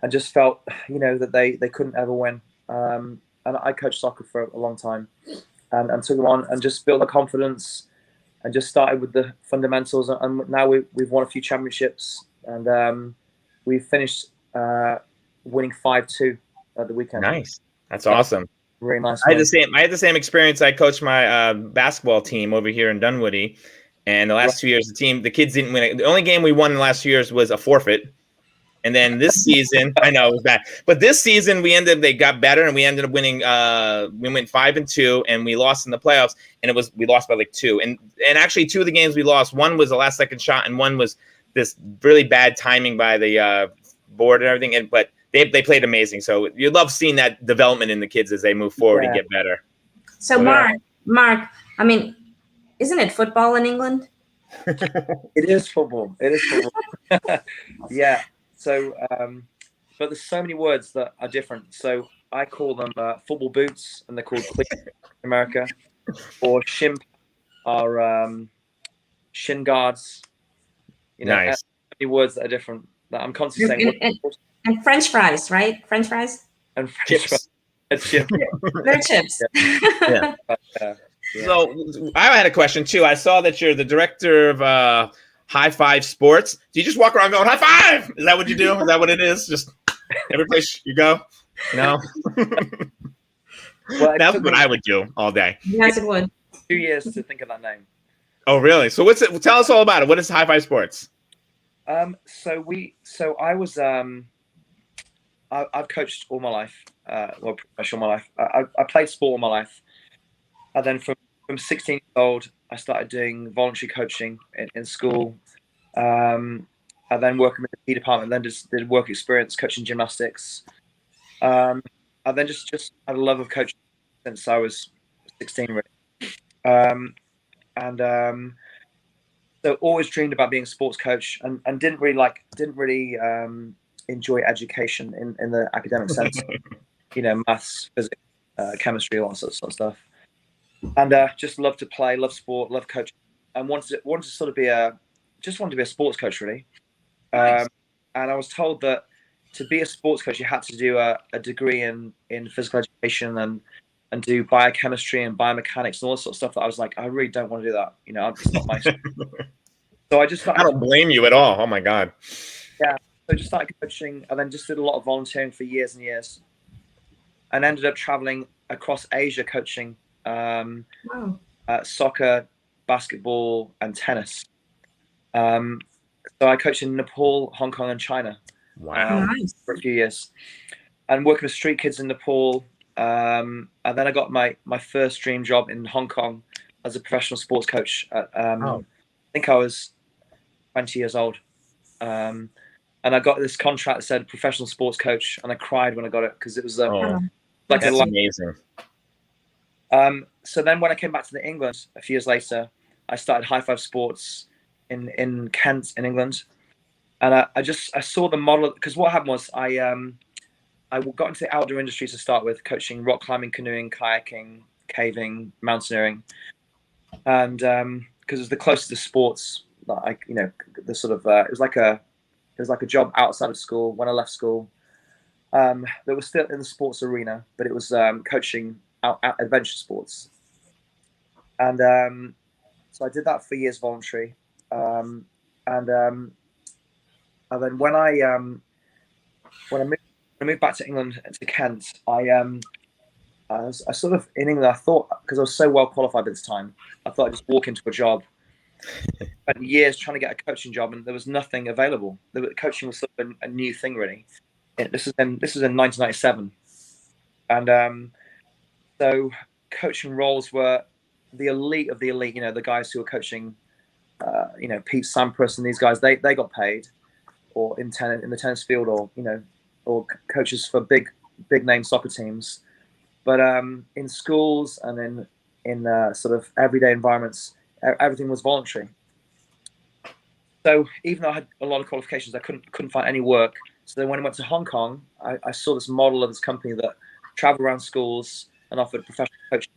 and just felt, that they couldn't ever win. And I coached soccer for a long time and took them on and just built the confidence and just started with the fundamentals. And now we've won a few championships and we finished winning 5-2 at the weekend. Nice. That's awesome. Really nice. I had the same experience. I coached my basketball team over here in Dunwoody, and the last 2 years, the kids didn't win it. The only game we won in the last 2 years was a forfeit. And then this season, I know it was bad, but this season they got better, and we ended up winning. We went 5-2, and we lost in the playoffs, and we lost by like 2. And actually, 2 of the games we lost, one was the last second shot, and one was this really bad timing by the board and everything. But they played amazing. So you love seeing that development in the kids as they move forward and get better. So Mark, I mean, isn't it football in England? It is football. Yeah. So, but there's so many words that are different. So I call them football boots, and they're called cleats in America, or shin are shin guards. Nice. Many words that are different. That I'm constantly saying. And French fries, right? French fries? And chips. Chips. They're chips. Yeah. So I had a question too. I saw that you're the director of High Five Sports. Do you just walk around going, high five? Is that what you do? Is that what it is? Just every place you go? No? Well, that's what I would do all day. Yes, it would. 2 years to think of that name. Oh, really? So what's it? Tell us all about it. What is High Five Sports? So I was I've coached all my life, well, pretty much all my life. I played sport all my life, and then from 16 years old, I started doing voluntary coaching in school. And then working with the P department, then just did work experience coaching gymnastics. And then just had a love of coaching since I was 16, really. So always dreamed about being a sports coach, and didn't really enjoy education in the academic sense. maths, physics, chemistry, all that sort of stuff. And just love to play, love sport, love coaching, and wanted to sort of be a sports coach, really. Nice. And I was told that to be a sports coach, you had to do a degree in physical education and do biochemistry and biomechanics and all that sort of stuff. That I was like, I really don't want to do that. It's not my. So I just started. I don't blame you at all. Oh my God. Yeah. So I just started coaching, and then just did a lot of volunteering for years and years, and ended up traveling across Asia coaching soccer, basketball, and tennis. So I coached in Nepal, Hong Kong, and China. Wow. Nice. For a few years, and working with street kids in Nepal. And then I got my first dream job in Hong Kong as a professional sports coach. I think I was 20 years old. And I got this contract that said professional sports coach, and I cried when I got it because it was like that's amazing. So then when I came back to England a few years later, I started High Five Sports in Kent in England. And I saw the model, because what happened was I got into the outdoor industry to start with, coaching rock climbing, canoeing, kayaking, caving, mountaineering. And because it was the closest to sports that the sort of, it was like a job outside of school when I left school. That was still in the sports arena, but it was coaching out adventure sports. And so I did that for years voluntary. And then when I moved back to England, to Kent, I sort of, in England, I thought, because I was so well qualified at this time, I thought I'd just walk into a job. Spent years trying to get a coaching job, and there was nothing available. Coaching was sort of a new thing, really. This was in 1997, and so coaching roles were the elite of the elite. The guys who were coaching, Pete Sampras and these guys, they got paid, or in the tennis field, or coaches for big name soccer teams. But in schools and in sort of everyday environments, everything was voluntary. So even though I had a lot of qualifications, I couldn't find any work. So then when I went to Hong Kong, I saw this model of this company that traveled around schools and offered professional coaching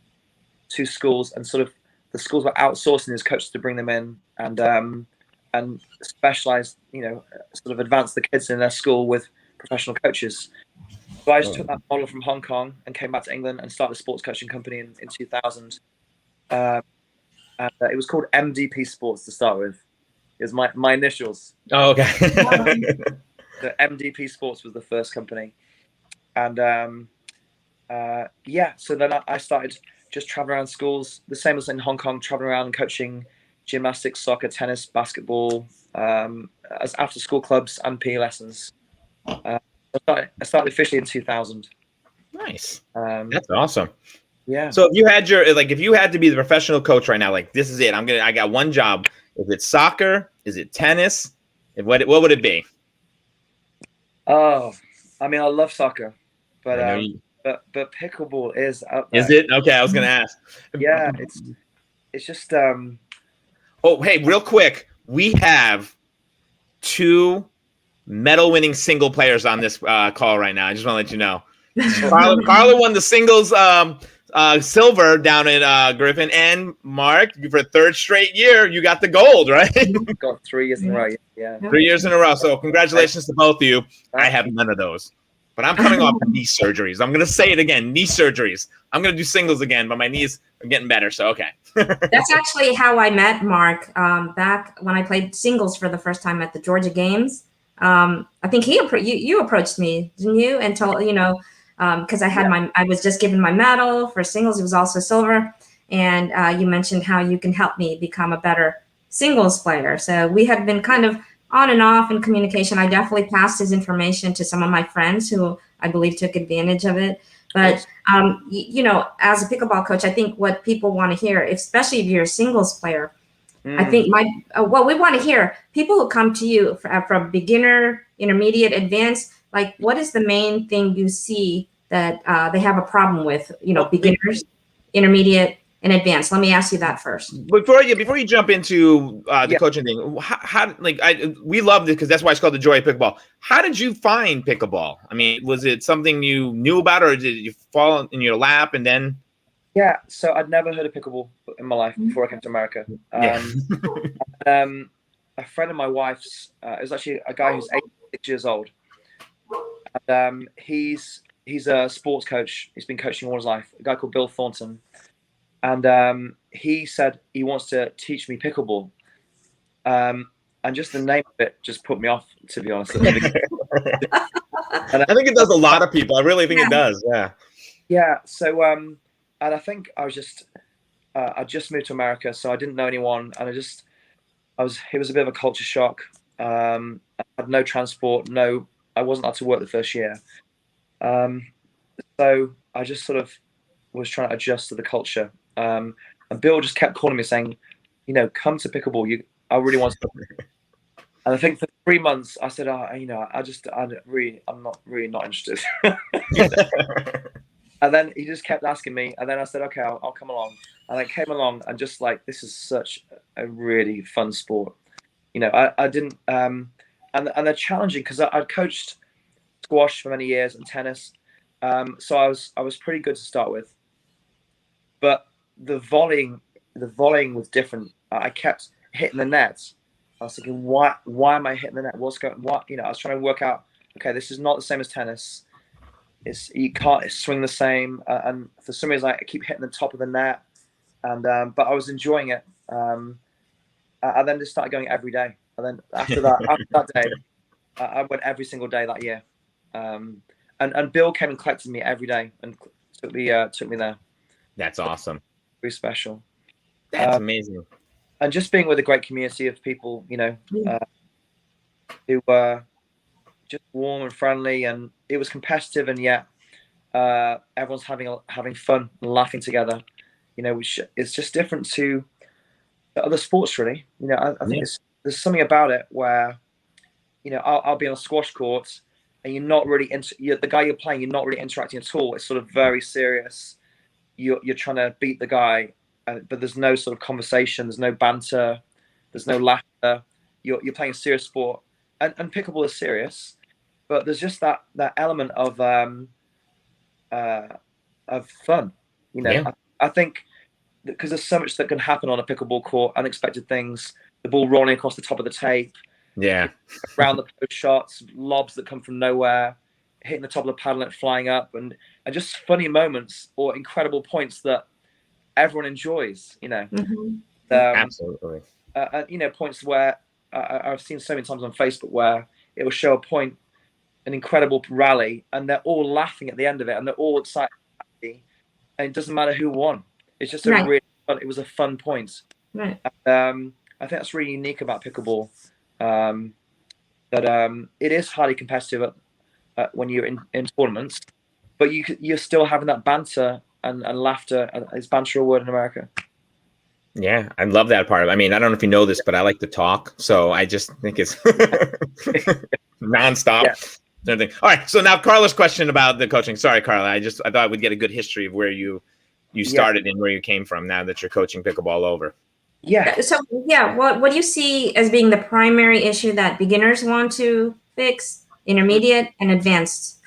to schools, and sort of the schools were outsourcing these coaches to bring them in and specialize, sort of advance the kids in their school with professional coaches. So I just took that model from Hong Kong and came back to England and started a sports coaching company in 2000. And it was called MDP Sports to start with. It was my initials. Oh, okay. So MDP Sports was the first company. And so then I started just traveling around schools, the same as in Hong Kong, traveling around and coaching gymnastics, soccer, tennis, basketball, as after school clubs and PE lessons. I started officially in 2000. Nice. That's awesome. Yeah. So if you had to be the professional coach right now, like this is it, I got one job. Is it soccer? Is it tennis? What would it be? Oh, I mean, I love soccer, but pickleball is up there. Is it? Okay, I was gonna ask. Yeah, it's just Oh, hey, real quick, we have 2 medal-winning single players on this call right now. I just want to let you know. Carla won the singles silver down in Griffin, and Mark, for 3rd straight year, you got the gold, right? Got 3 years in a row. Yeah, 3 years in a row. So congratulations to both of you. I have none of those, but I'm coming off knee surgeries. I'm gonna say it again: knee surgeries. I'm gonna do singles again, but my knees are getting better. So okay. That's actually how I met Mark back when I played singles for the first time at the Georgia Games. I think you approached me, didn't you? And told because I was just given my medal for singles. It was also silver, and you mentioned how you can help me become a better singles player. So we had been kind of on and off in communication. I definitely passed his information to some of my friends who I believe took advantage of it. But as a pickleball coach, I think what people want to hear, especially if you're a singles player, I think what we want to hear, people who come to you from beginner, intermediate, advanced, like what is the main thing you see that they have a problem with, beginners, intermediate, and advanced? Let me ask you that first. Before you jump into the coaching thing, how we loved it because that's why it's called the Joy of Pickleball. How did you find pickleball? I mean, was it something you knew about, or did you fall in your lap and then? Yeah, so I'd never heard of pickleball in my life before I came to America. A friend of my wife's, it was actually a guy who's 86 years old. And, he's a sports coach. He's been coaching all his life. A guy called Bill Thornton. And he said he wants to teach me pickleball. And just the name of it just put me off, to be honest. And I think it does a lot of people. I really think it does. Yeah. Yeah. So, and I think I just moved to America, so I didn't know anyone, and it was a bit of a culture shock. I had no transport, I wasn't allowed to work the first year. So I just sort of was trying to adjust to the culture. And Bill just kept calling me saying, come to pickleball. I really want to. And I think for 3 months I said, I'm not interested. And then he just kept asking me, and then I said, okay, I'll come along. And I came along, and just like, this is such a really fun sport. I didn't, and they're challenging because I'd coached squash for many years and tennis. So I was pretty good to start with, but the volleying was different. I kept hitting the net. I was thinking, why am I hitting the net? What's going? What I was trying to work out. Okay, this is not the same as tennis. You can't swing the same, and for some reason I keep hitting the top of the net, and but I was enjoying it. I then just started going every day, and then after that day, I went every single day that year. And Bill came and collected me every day and took me there. That's awesome. Very special. That's amazing. And just being with a great community of people, who were just warm and friendly, and it was competitive, and yet everyone's having fun and laughing together. Which is just different to other sports, really. I think there's something about it where, I'll be on a squash court, and you're not really the guy you're playing. You're not really interacting at all. It's sort of very serious. You're trying to beat the guy, but there's no sort of conversation. There's no banter. There's no laughter. You're playing a serious sport, and pickleball is serious, but there's just that element of fun. I think because there's so much that can happen on a pickleball court, unexpected things, the ball rolling across the top of the tape. Yeah. Around the post shots, lobs that come from nowhere, hitting the top of the paddle and flying up, and just funny moments or incredible points that everyone enjoys, Absolutely. Points where I've seen so many times on Facebook where it will show a point, an incredible rally, and they're all laughing at the end of it, and they're all excited, and it doesn't matter who won. It's just it was a fun point. Right. I think that's really unique about pickleball. That it is highly competitive when you're in tournaments, but you're still having that banter and laughter. Is banter a word in America? Yeah, I love that part. I mean, I don't know if you know this, but I like to talk, so I just think it's nonstop. Yeah. All right, so now Carla's question about the coaching. Sorry, Carla, I thought we'd get a good history of where you started and where you came from. Now that you're coaching pickleball over. Yeah. So what do you see as being the primary issue that beginners want to fix, intermediate and advanced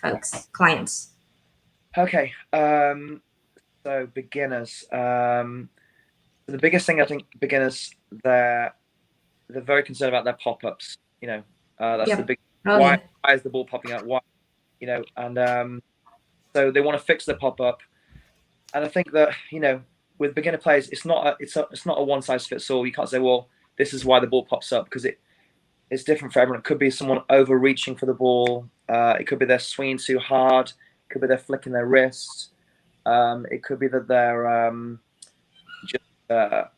clients? Okay. So beginners. The biggest thing I think beginners, they're very concerned about their pop-ups. That's the big. Why is the ball popping up? Why? And so they want to fix the pop-up. And I think that with beginner players, it's not a one size fits all. You can't say, well, this is why the ball pops up, because it's different for everyone. It could be someone overreaching for the ball. It could be they're swinging too hard. It could be they're flicking their wrist. It could be that they're they're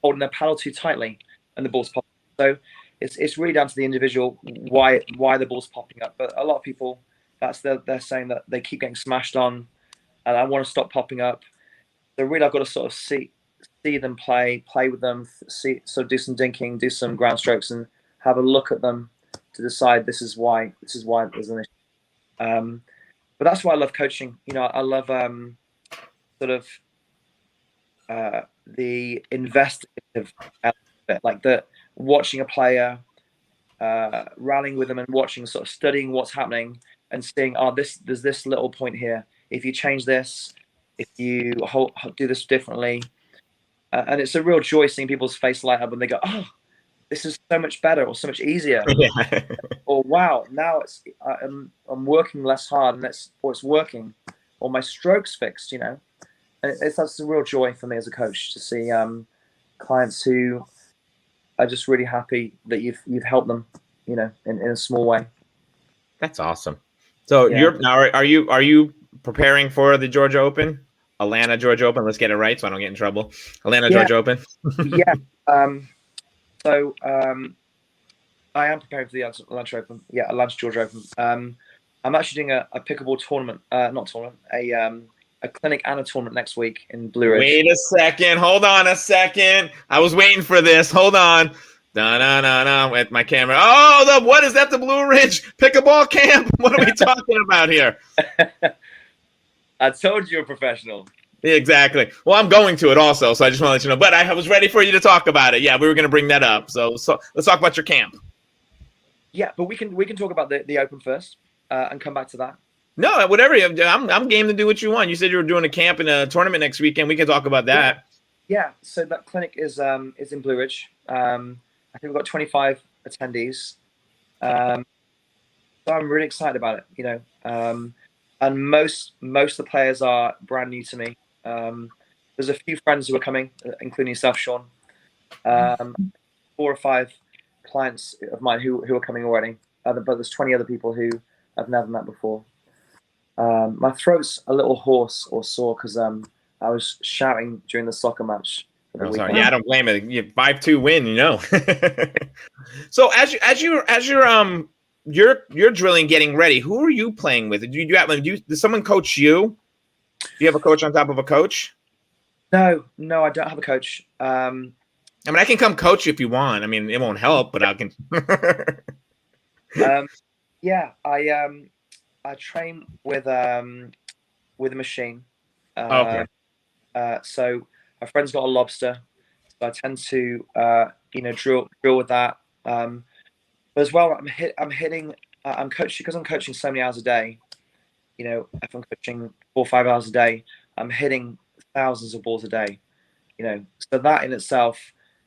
holding their paddle too tightly and the ball's popping. So it's really down to the individual why the ball's popping up. But a lot of people, they're saying that they keep getting smashed on, and I want to stop popping up. So really, I've got to sort of see them play with them, do some dinking, do some ground strokes, and have a look at them to decide this is why there's an issue. But that's why I love coaching. I love sort of the investigative element, like the watching a player, rallying with them and watching, sort of studying what's happening and seeing, there's this little point here. If you change this, if you do this differently, and it's a real joy seeing people's face light up when they go, oh, this is so much better or so much easier. Yeah. Or wow, now I'm working less hard and it's working, or my stroke's fixed, you know. And that's a real joy for me as a coach to see clients who are just really happy that you've helped them, you know, in a small way. That's awesome. So Yeah. are you preparing for the Georgia Open? Atlanta, Georgia Open. Let's get it right so I don't get in trouble. Atlanta, Yeah. Georgia Open. Yeah. So I am preparing for the Atlanta Open. Yeah, Atlanta, Georgia Open. I'm actually doing a pickleball tournament, not tournament, a clinic and a tournament next week in Blue Ridge. Wait a second. Hold on a second. I was waiting for this. Hold on. Da-na-na-na with my camera. Oh, what is that? The Blue Ridge Pickleball Camp? What are we talking about here? I told you a professional. Exactly. Well, I'm going to it also, so I just want to let you know. But I was ready for you to talk about it. Yeah, we were going to bring that up. So let's talk about your camp. Yeah, but we can talk about the Open first and come back to that. No, whatever. I'm game to do what you want. You said you were doing a camp and a tournament next weekend. We can talk about that. Yeah. So that clinic is in Blue Ridge. I think we've got 25 attendees. So I'm really excited about it. You know, and most of the players are brand new to me. There's a few friends who are coming, including yourself, Sean. 4 or 5 clients of mine who are coming already. But there's 20 other people who I've never met before. My throat's a little hoarse or sore because I was shouting during the soccer match. Oh, sorry. Yeah, I don't blame it. You 5-2 win, you know. So you're drilling, getting ready. Who are you playing with? Does someone coach you? Do you have a coach on top of a coach? No, I don't have a coach. I mean, I can come coach you if you want. I mean, it won't help, but I can. Yeah, I train with a machine. Okay. So my friend's got a lobster, so I tend to drill with that. But as well, I'm coaching because I'm coaching so many hours a day. You know, if I'm coaching 4 or 5 hours a day, I'm hitting thousands of balls a day. You know, so that in itself,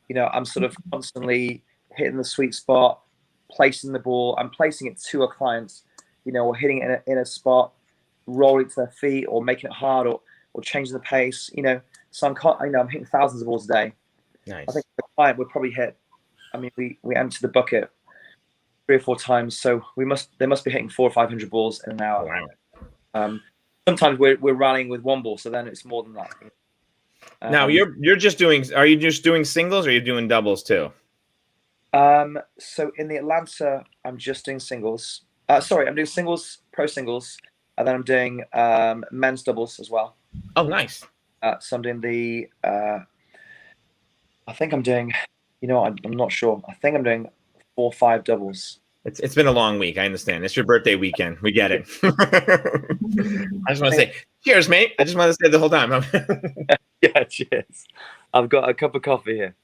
you know, I'm sort of constantly hitting the sweet spot, placing the ball. I'm placing it to a client, you know, or hitting it in a spot, rolling to their feet, or making it hard, or changing the pace. You know, so I'm hitting thousands of balls a day. Nice. I think the client would probably hit. I mean, we empty the bucket 3 or 4 times, so they must be hitting 400 or 500 balls in an hour. Wow. Sometimes we're rallying with 1 ball, so then it's more than that. Now you're just doing. Are you just doing singles, or are you doing doubles too? So in the Atlanta, I'm just doing singles. Sorry, I'm doing singles, pro singles, and then I'm doing men's doubles as well. Oh, nice. So I'm doing I think I'm doing. You know, I'm not sure. I think I'm doing 4 or 5 doubles. It's been a long week. I understand. It's your birthday weekend. We get it. I just want to say cheers, mate. I just want to say the whole time. Yeah, cheers. I've got a cup of coffee here.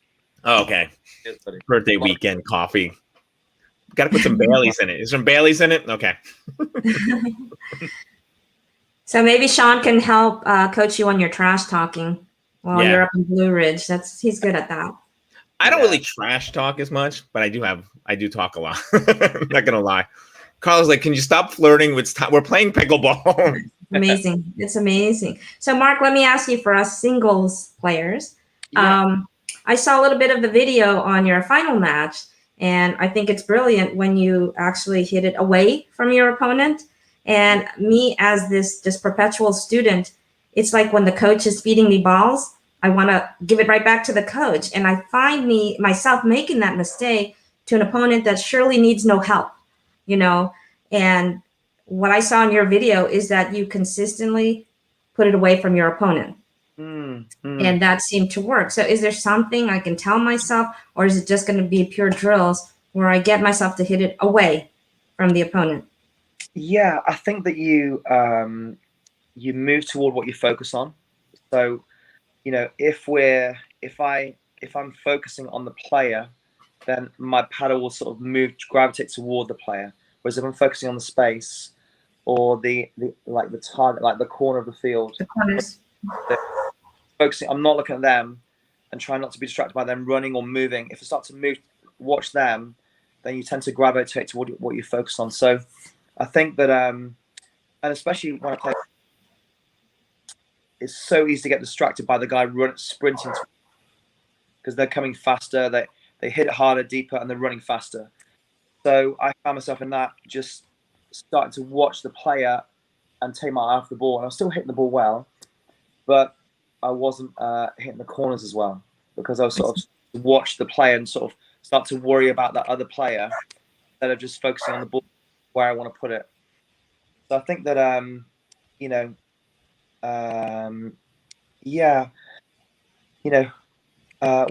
Oh, okay. Cheers, buddy. Birthday weekend coffee. Got to put some Baileys in it. Is some Baileys in it? Okay. So maybe Sean can help coach you on your trash talking while you're up in Blue Ridge. He's good at that. I don't really trash talk as much, but I do talk a lot. I'm not gonna lie. Carla's like, can you stop flirting with we're playing pickleball? Amazing. It's amazing. So Mark, let me ask you, for us singles players, I saw a little bit of the video on your final match, and I think it's brilliant when you actually hit it away from your opponent. And me, as this just perpetual student, it's like when the coach is feeding me balls, I want to give it right back to the coach. And I find myself making that mistake to an opponent that surely needs no help, you know. And what I saw in your video is that you consistently put it away from your opponent. And that seemed to work. So is there something I can tell myself, or is it just going to be pure drills where I get myself to hit it away from the opponent? Yeah, I think that you move toward what you focus on. So, if I'm focusing on the player, then my paddle will sort of gravitate toward the player. Whereas if I'm focusing on the space or the target, like the corner of the field, focusing, I'm not looking at them and trying not to be distracted by them running or moving. If I start to move, watch them, then you tend to gravitate toward what you focus on. So I think that, and especially when I play, it's so easy to get distracted by the guy sprinting because they're coming faster. They hit it harder, deeper, and they're running faster. So I found myself in that, just starting to watch the player and take my eye off the ball. And I was still hitting the ball well, but I wasn't hitting the corners as well, because I was sort of watch the player and sort of start to worry about that other player instead of just focusing on the ball where I want to put it. So I think that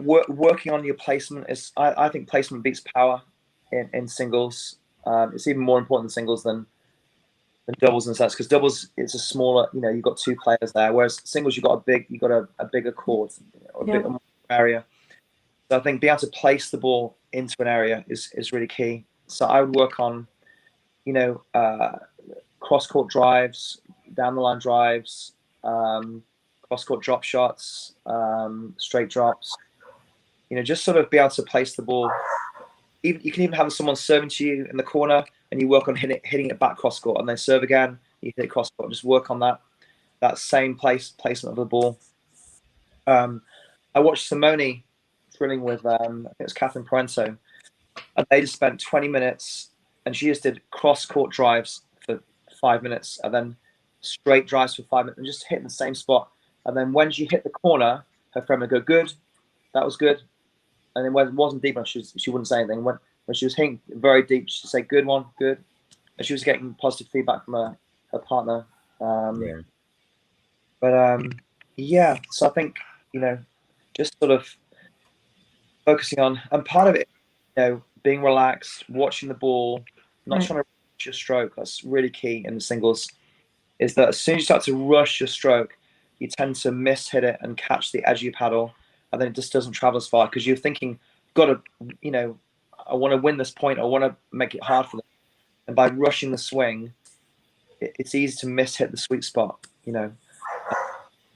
working on your placement is, I think placement beats power in singles. It's even more important in singles than doubles and such, because doubles, it's a smaller, you've got two players there, whereas singles, you've got a bigger court or a bigger area. So I think being able to place the ball into an area is really key. So I would work on cross court drives, down the line drives, cross court drop shots, straight drops, just sort of be able to place the ball. You can even have someone serving to you in the corner and you work on hitting it back cross court, and then serve again, you hit it cross court. Just work on that same placement of the ball. I watched Simone drilling with I think it was Catherine Parento, and they just spent 20 minutes and she just did cross court drives for 5 minutes and then straight drives for 5 minutes and just hitting the same spot. And then when she hit the corner, her friend would go, "Good, that was good." And then when it wasn't deep enough, she wouldn't say anything. When she was hitting very deep, she'd say, "Good one, good." And she was getting positive feedback from her partner. So I think, just sort of focusing on, and part of it, being relaxed, watching the ball, not trying to rush your stroke. That's really key in the singles, is that as soon as you start to rush your stroke, you tend to hit it and catch the edge of your paddle, and then it just doesn't travel as far because you're thinking, I want to win this point. I want to make it hard for them. And by rushing the swing, it's easy to hit the sweet spot,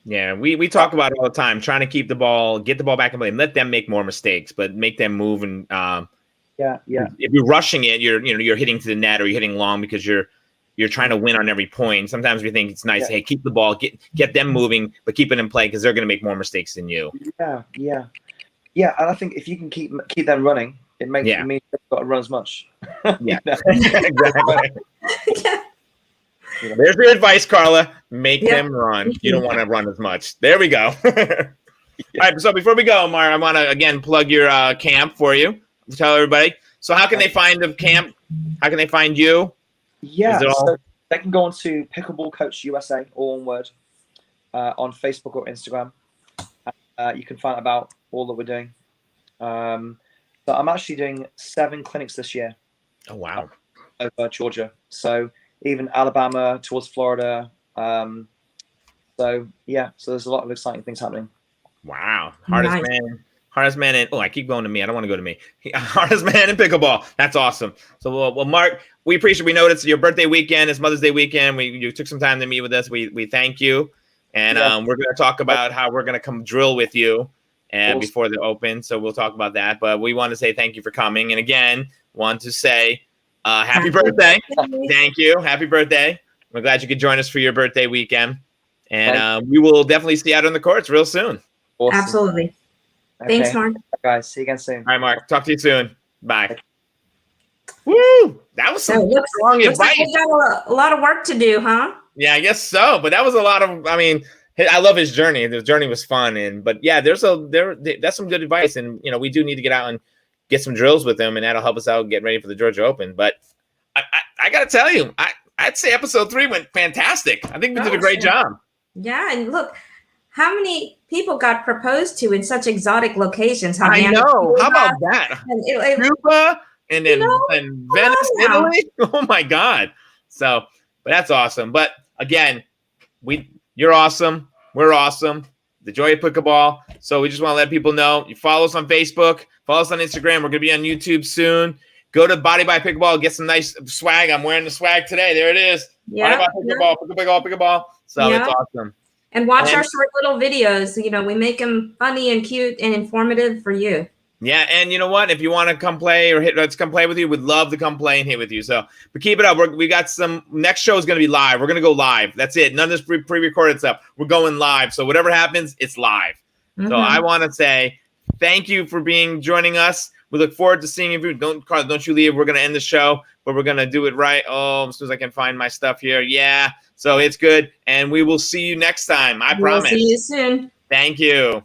Yeah, we talk about it all the time, trying to get the ball back in play and let them make more mistakes, but make them move. And if you're rushing it, you're hitting to the net or you're hitting long because you're trying to win on every point. Sometimes we think it's nice, hey, keep the ball, get them moving, but keep it in play because they're going to make more mistakes than you. Yeah. And I think if you can keep them running, it makes it mean they've got to run as much. Yeah, exactly. There's your advice, Carla. Make them run. You don't want to run as much. There we go. All right. So before we go, Mar, I want to again plug your camp for you. Tell everybody. So how can they find the camp? How can they find you? Yeah. So they can go on to Pickleball Coach USA, all one word, on Facebook or Instagram. You can find out about all that we're doing. So I'm actually doing 7 clinics this year. Oh wow! Over Georgia. So even Alabama towards Florida. So there's a lot of exciting things happening. Wow. Hardest man in, I keep going to me. I don't want to go to me. Hardest man in pickleball. That's awesome. So well, Mark, we appreciate, we know it's your birthday weekend, it's Mother's Day weekend. You took some time to meet with us. We thank you. And we're going to talk about how we're going to come drill with you before the open. So we'll talk about that. But we want to say thank you for coming. And again, want to say happy birthday. Thank you. Happy birthday. We're glad you could join us for your birthday weekend. And we will definitely see you out on the courts real soon. Awesome. Absolutely. Okay. Thanks, Mark. Guys, see you again soon. All right, Mark. Talk to you soon. Bye. Woo! That was some strong advice. Like we got a lot of work to do, huh? Yeah, I guess so. But that was a lot of. I mean, I love his journey. The journey was fun, but that's some good advice. And we do need to get out and get some drills with him, and that'll help us out get ready for the Georgia Open. But I got to tell you, I'd say episode 3 went fantastic. I think we did a great job. Yeah, and look, how many people got proposed to in such exotic locations? I know. How about that? Cuba and then and Venice, Italy. Oh my God! So, but that's awesome. But again, you're awesome. We're awesome. the Joy of Pickleball. So we just want to let people know. You follow us on Facebook, follow us on Instagram. We're going to be on YouTube soon. Go to Body by Pickleball, get some nice swag. I'm wearing the swag today. There it is. Yeah, Body by Pickleball, Pickleball. So it's awesome. And watch our short little videos. You know, we make them funny and cute and informative for you. Yeah, and you know what? If you want to come play or let's come play with you. We'd love to come play and hit with you. So, but keep it up. We got some. Next show is going to be live. We're going to go live. That's it. None of this pre-recorded stuff. We're going live. So whatever happens, it's live. So I want to say thank you for joining us. We look forward to seeing you. Don't you leave. We're going to end the show, but we're going to do it right. Oh, as soon as I can find my stuff here. Yeah. So it's good. And we will see you next time. I promise. We'll see you soon. Thank you.